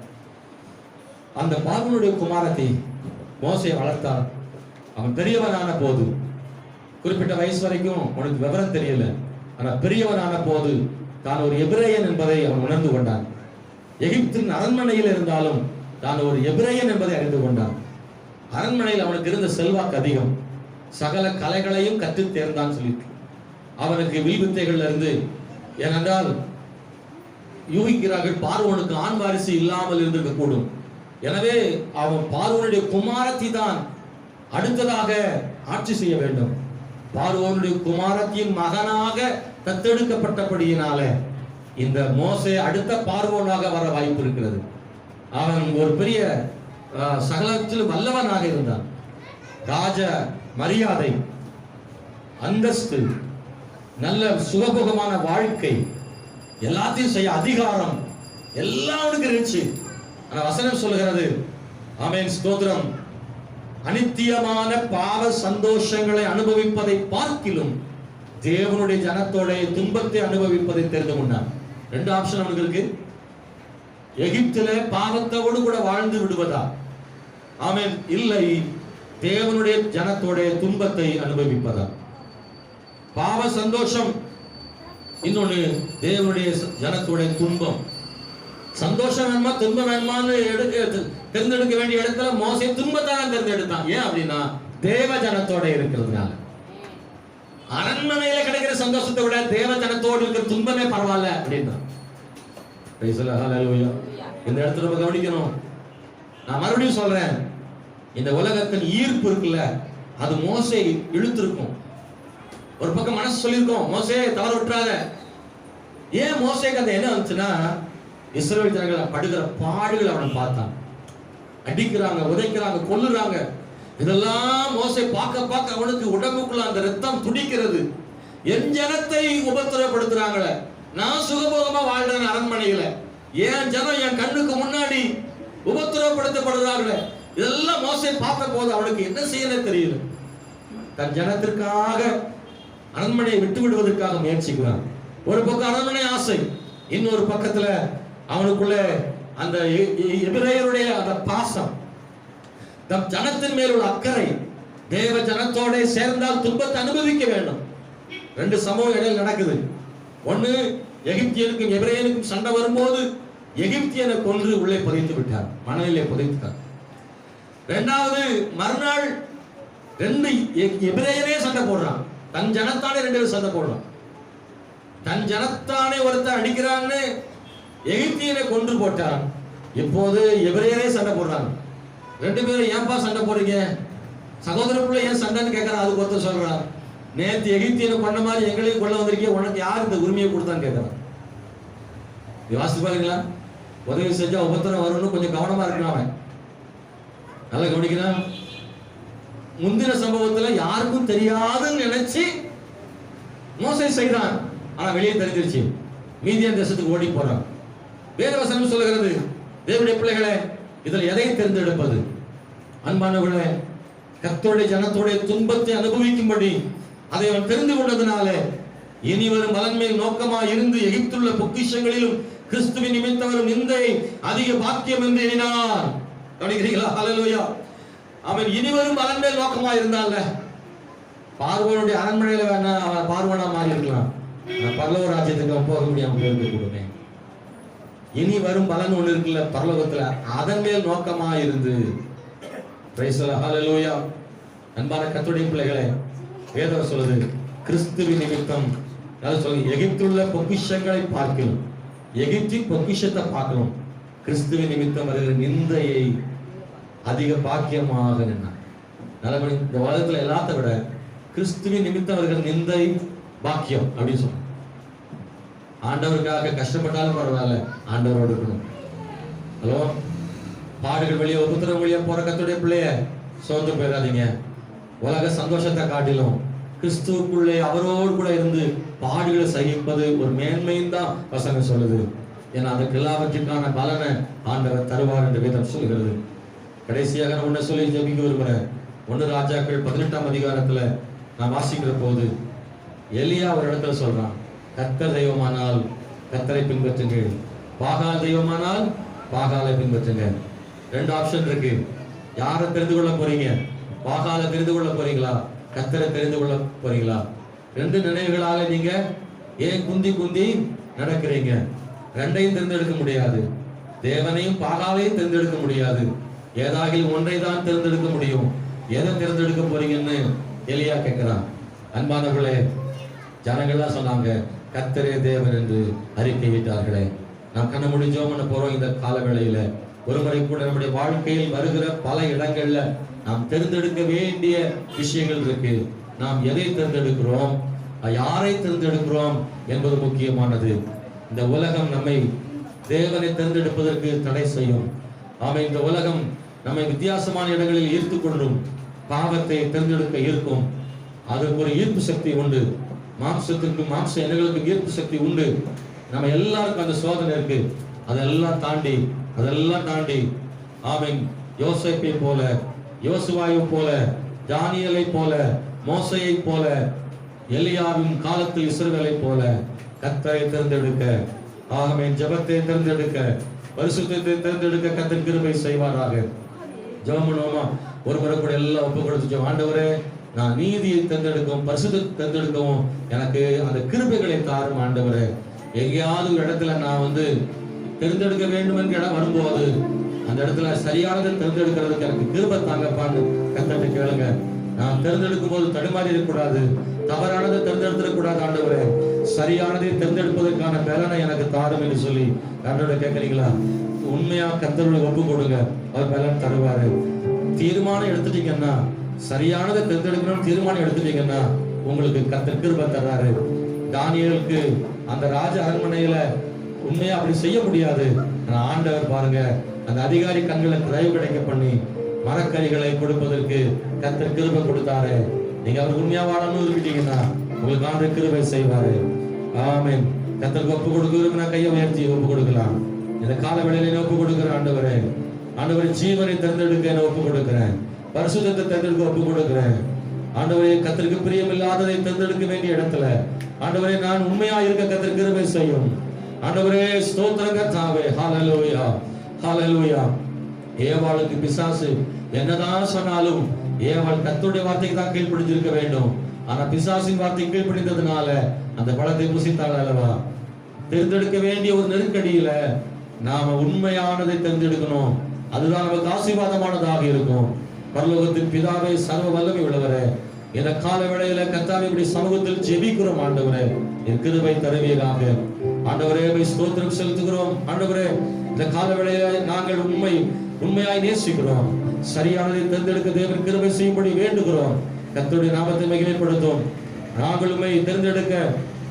அந்த பார்வோனுடைய குமாரத்தை மோசே வளர்த்தான். அவன் பெரியவனான போது, குறிப்பிட்ட வயசு வரைக்கும் உனக்கு விவரம் தெரியல, ஆனா பெரியவனான போது தான் ஒரு எபிரேயன் என்பதை அவன் உணர்ந்து கொண்டான். எகிப்தின் அரண்மனையில் இருந்தாலும் தான் ஒரு எபிரேயன் என்பதை அறிந்து கொண்டான். அரண்மனையில் அவனுக்கு இருந்த செல்வாக்கு அதிகம், சகல கலைகளையும் கற்று தேர்ந்தான் சொல்லி அவனுக்கு வில்வித்தைகள்ல இருந்து. ஏனென்றால் யூகிக்கிறார்கள் பார்வோனுக்கு ஆண் வாரிசு இல்லாமல் இருந்திருக்க கூடும். எனவே அவன் பார்வோனுடைய குமாரத்தி தான் அடுத்ததாக ஆட்சி செய்ய வேண்டும். பார்வோனுடைய குமாரத்தின் மகனாக தத்தெடுக்கப்பட்டபடியினால இந்த மோசே அடுத்த பார்வோனாக வர வாய்ப்பு இருக்கிறது. அவன் ஒரு பெரிய சகலத்தில் வல்லவனாக இருந்தான். ராஜ மரியாதை, அந்தஸ்து, நல்ல சுகபோகமான வாழ்க்கை, எல்லாத்தையும் செய்ய அதிகாரம் எல்லாம் அவனுக்கு இருந்துச்சு. ஆனா வசனம் சொல்லுகிறது, ஆமென் ஸ்தோத்திரம், அநித்தியமான பாவ சந்தோஷங்களை அனுபவிப்பதை பார்க்கிலும் தேவனுடைய ஜனத்தோட துன்பத்தை அனுபவிப்பதை தெரிந்து கொண்டான். 2 ஆப்ஷன் அவனுக்கு இருக்கு. எகிப்திலே பாவத்தோடு கூட வாழ்ந்து விடுவதா? ஆமென். இல்லை, தேவனுடைய ஜனத்தோட துன்பத்தை அனுபவிப்பதா? பாவ சந்தோஷம், இன்னொன்னு தேவனுடைய ஜனத்தோட துன்பம். சந்தோஷம் வேணுமா துன்பம் வேணுமான்னு தேர்ந்தெடுக்க வேண்டிய இடத்துல மோசே துன்பத்தை தான் தேர்ந்தெடுத்தான். ஏன் அப்படின்னா தேவ ஜனத்தோட இருக்கிறதுனால. அரண்மனையில கிடைக்கிற சந்தோஷத்தை விட தேவ ஜனத்தோடு இருக்கிற துன்பமே பரவாயில்ல அப்படின்னா. இந்த இடத்துல நம்ம கவனிக்கணும். நான் மறுபடியும் சொல்றேன், இந்த உலகத்தின் ஈர்ப்பு இருக்குல்ல, அது மோசே இழுத்திருக்கும். ஒரு பக்கம் மனசு சொல்லியிருக்கோம், மோசே தவறு விட்டுறாத. ஏன் மோசேக்கு அந்த என்ன வந்துச்சுன்னா, இஸ்ரவேல் ஜனங்கள் படுகிற பாடுகள் அவனை பார்த்தான். அடிக்கிறாங்க, உதைக்கிறாங்க, கொல்லுறாங்க. இதெல்லாம் மோசே பார்க்க அவனுக்கு உடம்புக்குள்ள அந்த ரத்தம் துடிக்கிறது. என் ஜனத்தை உபத்திரப்படுத்துறாங்களே, நான் சுகபோகமா வாழ்றேன் அரண்மனையில, என் ஜனம் என் கண்ணுக்கு முன்னாடி உபத்திரவப்படுத்தப்படுகிறார்களே. இதெல்லாம் மோசே பார்த்த போது அவனுக்கு என்ன செய்யணும் தெரியல. தன் ஜனத்திற்காக அரண்மனையை விட்டு விடுவதற்காக முயற்சிக்கிறான். ஒரு பக்கம் அரண்மனை ஆசை, இன்னொரு பக்கத்துல அவனுக்குள்ள அந்த எபிரேயருடைய அந்த பாசம், தம் ஜனத்தின் மேல் உள்ள அக்கறை. தேவ ஜனத்தோட சேர்ந்தால் துன்பத்தை அனுபவிக்க வேண்டும். ரெண்டு சம்பவம் இடையில் நடக்குது. ஒண்ணு, எகிப்தியனுக்கும் எபிரேயனுக்கும் சண்டை வரும்போது எகிப்தியனை கொன்று உள்ளே புதைத்து விட்டார், மணலிலே புதைத்தார். இரண்டாவது, மறுநாள் ரெண்டு எபிரேயரே சண்டை போடுறான். தன் ஜனத்தானே ரெண்டு பேரும் சண்டை போடுறான். தன் ஜனத்தானே ஒருத்தர் அடிக்கிறான்னு எகிப்தியனை கொன்று போட்டான். இப்போது எபிரேயரே சண்டை போடுறாங்க. ரெண்டு பேரும் ஏன்பா சண்டை போடுறீங்க, சகோதரப்புள்ள ஏன் சண்டைன்னு கேட்கறான். அதுக்கு ஒருத்தர் சொல்றான், நேற்று எகிப்தியனை கொண்ட மாதிரி எங்களையும் கொள்ள வந்திருக்கீங்க, உனக்கு யார் இந்த உரிமையை கொடுத்தான்னு கேட்கறான். வாசித்து பாருங்களா, உதவி செஞ்சா உபத்திரம் வரும்னு கொஞ்சம் கவனமா இருக்கிறான். அவன் நல்லா கவனிக்கிறான். முந்தின சம்பவத்துல யாருக்கும் தெரியாதுன்னு நினைச்சு மோசே செய்தான். ஆனா வெளியே தெரிஞ்சிருச்சு. மீதியான் தேசத்துக்கு ஓடி போறான். வேதவசனம் சொல்லுகிறது, தேவனுடைய பிள்ளைகளே, இதில் எதை தேர்ந்தெடுப்பது? அன்பானவர்களே, கர்த்தருடைய ஜனத்தோடைய துன்பத்தை அனுபவிக்கும்படி அதை அவன் தெரிந்து கொண்டதுனால இனி வரும் பலன் மேல் நோக்கமாக இருந்து எகிப்துள்ள பொக்கிஷங்களிலும் கிறிஸ்துவின் நிமித்தம் வரும் நிந்தை அதிக பாக்கியம் என்று எண்ணினான். கவனிக்கிறீங்களா? ஹல்லேலூயா. அவன் இனி வரும் பலன் மேல் நோக்கமாக இருந்தால பார்வோனுடைய அரண்மனையில வேணா அவன் பார்வனா மாறி இருக்கலாம், பரலோக ராஜ்யத்துக்கு அவன் போக முடியாம போயிருக்க. இனி வரும் பலன் ஒண்ணு இருக்குல்ல பரலோகத்துல, அதன் மேல் நோக்கமா இருந்து. பிரைஸ் தி ஹல்லேலூயா. அன்பான கர்த்தருடைய பிள்ளைகளே, வேதம் சொல்லுது, கிறிஸ்துவின் நிமித்தம், அதாவது சொல்லுங்க, எகிப்துள்ள பொக்கிஷங்களை பார்க்கணும், எகிப்தின் பொக்கிஷத்தை பார்க்கணும். கிறிஸ்துவின் நிமித்தம் வருகிற நிந்தையை அதிக பாக்கியமாக நின்றான். நல்லபடி இந்த உலகத்துல எல்லாத்த விட கிறிஸ்துவின் நிமித்தம் வருகிற நிந்தை பாக்கியம் அப்படின்னு சொல்ல. ஆண்டவருக்காக கஷ்டப்பட்டாலும் பரவாயில்ல, ஆண்டவரோடு இருக்கணும். ஹலோ, பாடுகள் வழியா உபத்திரம் வழியா போற கர்த்தருடைய பிள்ளைய சோர்ந்து போயிடாதீங்க. உலக சந்தோஷத்தை காட்டிலும் கிறிஸ்துவுக்குள்ளே அவரோடு கூட இருந்து பாடுகளை சகிப்பது ஒரு மேன்மையும் தான் வசனம் சொல்லுது. ஏன்னா அதுக்கு எல்லாவற்றுக்கான பலனை ஆண்டவர் தருவார் என்று வேதம் சொல்கிறது. கடைசியாக நான் ஒன்ன சொல்லி ஜெபிக்க விரும்புறேன். 1 ராஜாக்கள் 18ஆம் அதிகாரத்துல நான் வாசிக்கிற போது எலியா ஒரு இடத்துல சொல்றான், கர்த்தர் தெய்வமானால் கர்த்தரை பின்பற்றுங்கள், பாகால் தெய்வமானால் பாகாலை பின்பற்றுங்க. 2 ஆப்ஷன் இருக்கு. யாரை தெரிந்து கொள்ள போறீங்க? பாகாலை தெரிந்து கொள்ள போறீங்களா, கர்த்தரை தெரிந்து கொள்ள போறீங்களா? 2 நினைவுகளால நீங்க ஏன் குந்தி குந்தி நடக்கிறீங்க? 2ஐயும் தேர்ந்தெடுக்க முடியாது. தேவனையும் பாகாலையும் தேர்ந்தெடுக்க முடியாது. ஏதாகிலும் ஒன்றை தான் தேர்ந்தெடுக்க முடியும். எதை தேர்ந்தெடுக்க போறீங்கன்னு எலியா கேட்கிறான். அன்பானவர்களே, ஜனங்கள்லாம் சொன்னாங்க, கர்த்தரே தேவன் என்று அறிக்கை விட்டார்களே. நாம் கண்ண மூடி ஜெபம் பண்ண போறோம். இந்த கால வேளையில ஒருமுறை கூட நம்முடைய வாழ்க்கையில் வருகிற பல இடங்கள்ல நாம் தேர்ந்தெடுக்க வேண்டிய விஷயங்கள் இருக்கு. நாம் எதை தேர்ந்தெடுக்கிறோம், யாரை தேர்ந்தெடுக்கிறோம் என்பது முக்கியமானது. இந்த உலகம் நம்மை தேவனை தேர்ந்தெடுப்பதற்கு தடை செய்யும். ஆமை, இந்த உலகம் நம்மை வித்தியாசமான இடங்களில் ஈர்த்து கொள்ளும். பாவத்தை தேர்ந்தெடுக்க ஈர்க்கும். அதற்கு ஒரு ஈர்ப்பு சக்தி உண்டு. மாம்சத்திற்கும் மாம்ச எண்ணங்களுக்கும் ஈர்ப்பு சக்தி உண்டு. நம்ம எல்லாருக்கும் அந்த சோதனை இருக்கு. அதெல்லாம் தாண்டி ஆமை, யோசேப்பை போல, யோசுவாவை போல, தானியேலை போல, மோசேயை போல, எலியாவின் காலத்தில் இஸ்ரவேலை போல கர்த்தரை தேர்ந்தெடுக்க, ஆகவே ஜெபத்தை தேர்ந்தெடுக்க, பரிசுத்தத்தை தேர்ந்தெடுக்க கர்த்தர் கிருபை செய்வாராக. ஜெபம் பண்ணுவோமா? ஒருமுறை கூட எல்லாம் ஒப்பு கொடுத்து, ஆண்டவரே, நான் நீதியை தேர்ந்தெடுக்கவும் பரிசுத்தத்தை தேர்ந்தெடுக்கவும் எனக்கு அந்த கிருபைகளை தாரும் ஆண்டவரே. எங்கேயாவது ஒரு இடத்துல நான் தேர்ந்தெடுக்க வேண்டும் என்ற இடம் வரும்போது அந்த இடத்துல சரியானதை தேர்ந்தெடுக்கிறதுக்கு எனக்கு கிருபை தாங்கப்பான்னு கர்த்தரை கேளுங்க. நான் தேர்ந்தெடுக்கும் போது தடுமாறி இருக்கக்கூடாது, தவறானதை தேர்ந்தெடுத்துடக்கூடாது. ஆண்டவரே, சரியானதை தேர்ந்தெடுப்பதற்கான பலனை எனக்கு தாரும் என்று சொல்லி ஆண்டவரை கேட்கறீங்களா? உண்மையா கர்த்தரோட ஒப்பு கொடுங்க, அவர் பலன் தருவாரு. தீர்மானம் எடுத்துட்டீங்கன்னா, சரியானதை தேர்ந்தெடுக்கணும்னு தீர்மானம் எடுத்துட்டீங்கன்னா உங்களுக்கு கர்த்தர் கிருபை தர்றாரு. தானியேலுக்கு அந்த ராஜ அரண்மனையில உண்மையா அப்படி செய்ய முடியாது. ஆண்டவர் பாருங்க, அந்த அதிகாரி கண்களை தயவு கிடைக்க பண்ணி மரக்கறிகளை கொடுப்பதற்கு கர்த்தர் கிருபை கொடுத்தாரு. நீங்க அவர் உண்மையா வாழணும்னு விரும்பிட்டீங்கன்னா உங்களுக்கு ஆண்டவர் கிருபை செய்வாரு. ஆமென். கர்த்தருக்கு ஒப்பு கொடுக்க விரும்பினா கையை உயர்த்தி ஒப்பு கொடுக்கலாம். இந்த கால வேளையில ஒப்பு கொடுக்கிற ஆண்டவரே, ஆண்டவரே ஜீவனை தேர்ந்தெடுக்க நான் ஒப்பு கொடுக்கிறேன். பரிசுத்தத்தை தேர்ந்தெடுக்க ஒப்பு கொடுக்கிறேன். ஆண்டவரே கர்த்தருக்கு பிரியமில்லாததை தேர்ந்தெடுக்க வேண்டிய இடத்துல ஆண்டவரே நான் உண்மையா இருக்க கர்த்தர் கிருபை செய்யும். ஆண்டவரே ஸ்தோத்திரம் கர்த்தாவே. ஹalleluya ஹalleluya. ஏவாளுக்கு பிசாசு என்னதான் சொன்னாலும் ஏவாள் கர்த்தருடைய வார்த்தைக்கு தான் கீழ்ப்படிந்திருக்க வேண்டும். ஆனா பிசாசின் வார்த்தை கீழ்ப்படிந்ததுனால அந்த பழத்தை புசித்தாள் அல்லவா. தேர்ந்தெடுக்க வேண்டிய ஒரு நெருக்கடியில நாம உண்மையானதை தேர்ந்தெடுக்கணும். அதுதான் நமக்கு ஆசீர்வாதமானதாக இருக்கும். பரலோகத்தின் பிதாவே, சர்வ வல்லமை உள்ளவரே, இந்த கால வேளையில கர்த்தாவே இப்படி சமூகத்தில் ஜெபிக்கிறோம். ஆண்டவரே என் கிருபை தருவீராக. ஆண்டவரே ஸ்தோத்திரம் செலுத்துகிறோம். ஆண்டவரே இந்த கால வேளையில நாங்கள் உண்மையாய் நேசிக்கிறோம். சரியானதை தேர்ந்தெடுக்க தேவன் கிருபை செய்யும்படி வேண்டுகிறோம். கர்த்தருடைய நாமத்தை மகிமைப்படுத்தும். நாங்கள் உண்மை தேர்ந்தெடுக்க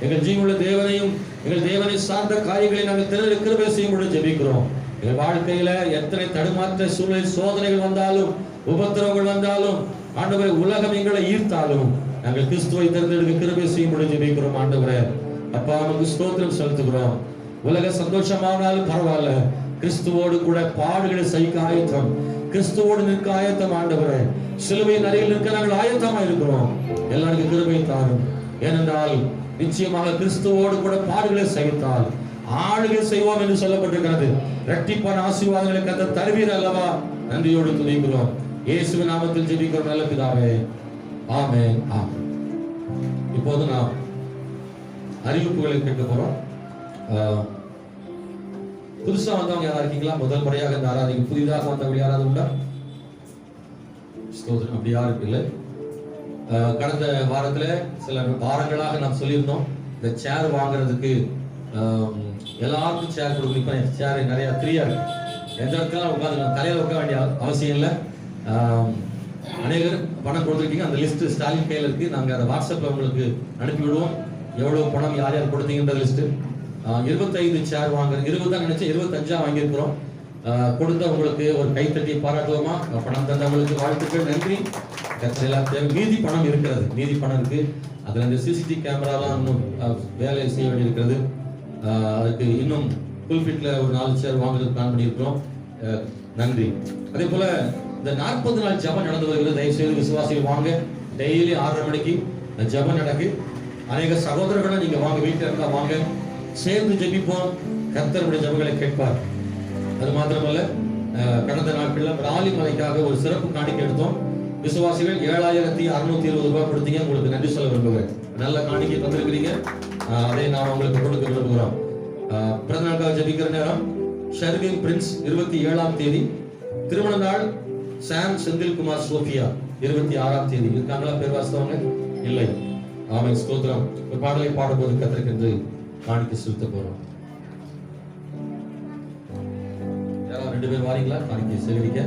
எங்கள் ஜீவனுள்ள தேவனையும் எங்கள் தேவனை சார்ந்த காரியங்களை நாங்கள் தேர்ந்தெடுக்க கிருபை செய்யும்படி ஜெபிக்கிறோம். எங்கள் வாழ்க்கையில எத்தனை தடுமாற்ற சூழல் சோதனைகள் வந்தாலும் உபத்திரவங்கள் வந்தாலும் ஆண்டவரே உலகம் எங்களை ஈர்த்தாலும் நாங்கள் கிறிஸ்துவை தேர்ந்தெடுக்க கிருபை செய்யும்படி ஜெபிக்கிறோம். ஆண்டவரே அப்பா நமக்கு ஸ்தோத்திரம் செலுத்துகிறோம். உலக சந்தோஷமானாலும் பரவாயில்ல, கிறிஸ்துவோடு கூட பாடுகளை சகிக்க ஆயத்தம், கிறிஸ்துவோடு நிற்க ஆயத்தம். ஆண்டவரே சிலுவையின் அருகில் நிற்க நாங்கள் ஆயத்தமா இருக்கிறோம். எல்லாருக்கும் கிருபை தாரும். ஏனென்றால் நிச்சயமாக கிறிஸ்துவோடு கூட பாடுகளை சகித்தால் ஆளுகை செய்வோம் என்று சொல்லப்பட்டிருக்கிறது. இரட்டிப்பான ஆசீர்வாதங்களை கர்த்தர் தருவீர் அல்லவா. நன்றியோடு துதிக்கிறோம். இயேசுவின் நாமத்தில் ஜெபிக்கிறோம் நல்ல பிதாவே. ஆமென் ஆமென். இப்போது நாம் அறிவிப்புகளை கேட்க போறோம். புதுசா வந்தவங்க யாரா இருக்கீங்களா? முதல் முறையாக இந்த ஆராதனைக்கு புதிதாக வந்தவங்க யாராவது உண்டா? ஸ்தோத்திரம். அப்படி யாரும் இல்லை. கடந்த வாரத்துல சில வாரங்களாக நாம் சொல்லியிருந்தோம் இந்த சேர் வாங்குறதுக்கு எல்லாருக்கும் சேர் கொடுக்கணும். இப்ப சேர் நிறைய ஃப்ரீயா இருக்கு. எந்த இடத்துல உட்காந்து தலையில உட்கார வேண்டிய அவசியம் இல்லை. அநேகர் பணம் கொடுத்துருக்கீங்க. அந்த லிஸ்ட் ஸ்டாலின் கையில் இருக்கு. நாங்கள் அதை வாட்ஸ்அப்ல உங்களுக்கு அனுப்பி விடுவோம். எவ்வளவு பணம் யார் யார் கொடுத்தீங்கன்ற லிஸ்ட். 25 சேர் வாங்குறோம். 20 தான் நினைச்சேன், 25 வாங்கியிருக்கிறோம். கொடுத்த உங்களுக்கு ஒரு கைத்தட்டி பாராட்டுவோமா? பணம் தந்தவங்களுக்கு வாழ்த்துக்கள், நன்றி. மீதி பணம் இருக்கிறது, மீதி பணம் இருக்கு. அதுல இந்த சிசிடிவி கேமராலாம் இன்னும் வேலை செய்ய வேண்டியிருக்கிறது. அதுக்கு இன்னும் புல்பிட்ல ஒரு 4 சேர் வாங்குறதுக்கு பிளான் பண்ணியிருக்கிறோம். நன்றி. அதே போல இந்த 40 நாள் ஜபம் நடந்து வருகிறது. தயவுசெய்து விசுவாசிகள் வாங்க. டெய்லி 6:30 மணிக்கு ஜபம் நடக்கு. அநேக சகோதரர்களை நீங்க வாங்க, வீட்டில் இருந்தா வாங்க, சேர்ந்து ஜெபிப்போம். கர்த்தருடைய ஜபங்களை கேட்பார். அது மாத்திரமல்ல, கடந்த நாட்கள்ல ராலி மலைக்காக ஒரு சிறப்பு காணிக்கை எடுத்தோம். விசுவாசிகள் 7620 ரூபாய் கொடுத்தீங்க. உங்களுக்கு நன்றி சொல்ல விரும்புகிறேன். நல்ல காணிக்கை தந்திருக்கிறீங்க. அதை நாம் உங்களுக்கு கொடுக்க விரும்புகிறோம். பிறந்த நாளுக்காக ஜெபிக்கிற நேரம் ஷர்வின் பிரின்ஸ் 27ஆம் தேதி. திருமண நாள் சாம் செந்தில்குமார் சோபியா 26ஆம் தேதி. இருக்காங்களா பேர் வாசித்தவங்க? இல்லை. ஆமென் ஸ்தோத்திரம். ஒரு பாடலை பாடும்போது கர்த்தருக்கு என்று காணிக்கை செலுத்த போறோம். யாராவது 2 பேர் வாரீங்களா காணிக்கை சேகரிக்க?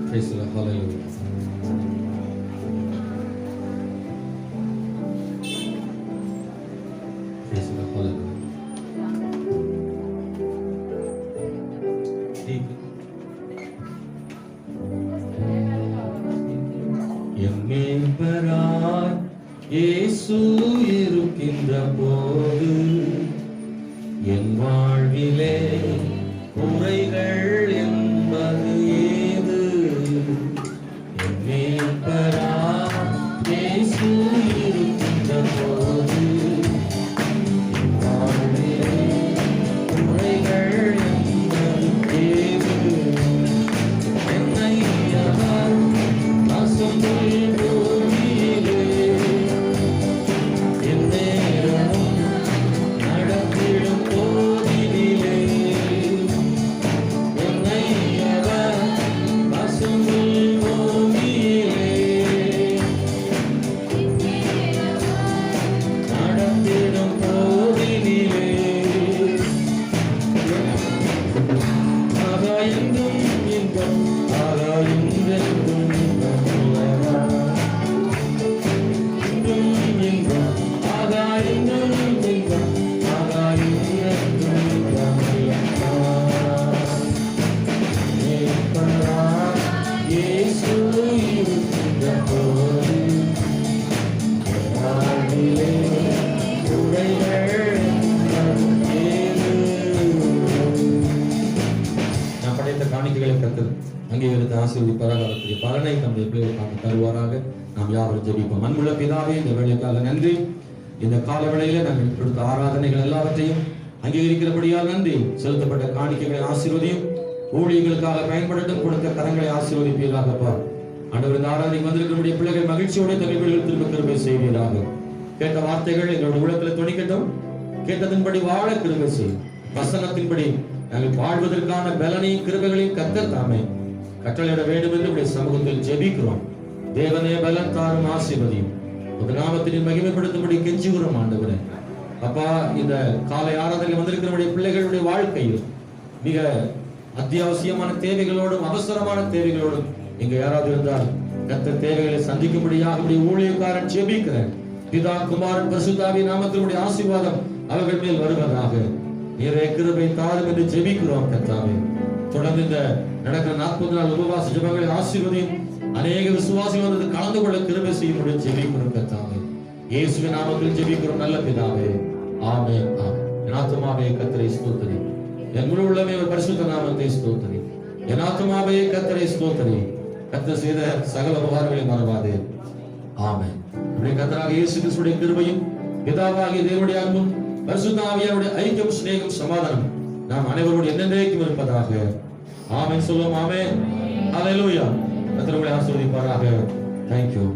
Praise the Lord. Hallelujah. Praise the Lord. Hallelujah. எம்மேற்பராய் இயேசு இருக்கின்ற போது என் வாழ்விலே குறைகள் என்பது ஏது? எம்மேற்பராய் இயேசு இருக்கின்ற போது என் வாழ்விலே குறைகள் என்பது ஏது? என்னை அவர் நடத்திடும் போதிலே உடைகள் கர்த்தர் அங்கீகரித்து ஆசீர்வதிப்பாராக. அதற்குரிய பலனை நம்முடைய பிள்ளைகளுக்கு தருவாராக. நாம் யாவரும் ஜெபிப்போம். அன்புள்ள பிதாவே, இந்த வேலைக்காக நன்றி. இந்த கால வேளையில நாங்கள் கொடுத்த ஆராதனைகள் எல்லாவற்றையும் அங்கீகரிக்கிறபடியால் நன்றி. செலுத்தப்பட்ட காணிக்கைகளை ஆசீர்வதியும். ஊழியர்களுக்காக பயன்படுத்தும் கொடுத்த கரங்களை ஆசீர்வதிப்பீராகப்பா. ஆண்டவர், இந்த ஆராதனைக்கு வந்திருக்கக்கூடிய பிள்ளைகள் மகிழ்ச்சியோடு தமிழ்கள் திரும்ப கிருபை செய்வீராக. கேட்ட வார்த்தைகள் எங்களுடைய உள்ளத்தில் துணிக்கட்டும். கேட்டதன்படி வாழ கிருபை செய்யும். வசனத்தின்படி நாங்கள் வாழ்வதற்கான பலனையும் கிருபைகளையும் கர்த்தர் தாமே கட்டளையிட வேண்டும் என்று உடைய சமூகத்தில் ஜெபிக்கிறோம். தேவனே பலன் தாரும், ஆசீர்வதியும். உங்க நாமத்தின் மகிமைப்படுத்தும்படி கெஞ்சுகிறோம் ஆண்டவரே. அப்பா, இந்த காலை ஆராதனையில் வந்திருக்கிறவருடைய பிள்ளைகளுடைய வாழ்க்கையில் மிக அத்தியாவசியமான தேவைகளோடும் அவசரமான தேவைகளோடும் இங்க யாராவது இருந்தால் கர்த்தர் தேவைகளை சந்திக்கும்படியாக உடைய ஊழியக்காரன் ஜெபிக்கிறேன். பிதா, குமாரன், பரிசுத்தாவியின் நாமத்தினுடைய ஆசீர்வாதம் அவர்கள் மேல் வருவதாக. நீரே கிருபை தாரும் என்று ஜெபிக்கிறோம் கர்த்தாவே. தொடர்ந்து இந்த நடக்கிற 40 நாள் உபவாச ஜெபங்களை ஆசீர்வதியும். அநேக விசுவாசிகள் வந்து கலந்து கொள்ள கிருபை செய்யும்படி ஜெபிக்கிறோம் கர்த்தாவே. இயேசுவின் நாமத்தில் ஜெபிக்கிறோம் நல்ல பிதாவே. ஆமென். என் ஆத்துமாவே கர்த்தரை ஸ்தோத்திரி. என் முழு உள்ளமே ஒரு பரிசுத்த நாமத்தை ஸ்தோத்திரி. என் ஆத்துமாவே கர்த்தரை ஸ்தோத்திரி. கர்த்தர் செய்த சகல உபகாரங்களை மறவாதே. ஆமென். நம்முடைய கர்த்தராகிய இயேசு கிறிஸ்துவின் கிருபையும் பிதாவாகிய தேவனுடைய அன்பும் பரிசுத்த ஆவியானவருடைய ஐக்கியம், சிநேகம், சமாதானம் நாம் அனைவரோடு என்னென்றைக்கும் இருப்பதாக. ஆமென் சொல்லுவோம். ஆமென். ஹல்லேலூயா. கர்த்தர் உங்களை ஆசீர்வதிப்பாராக. Thank you.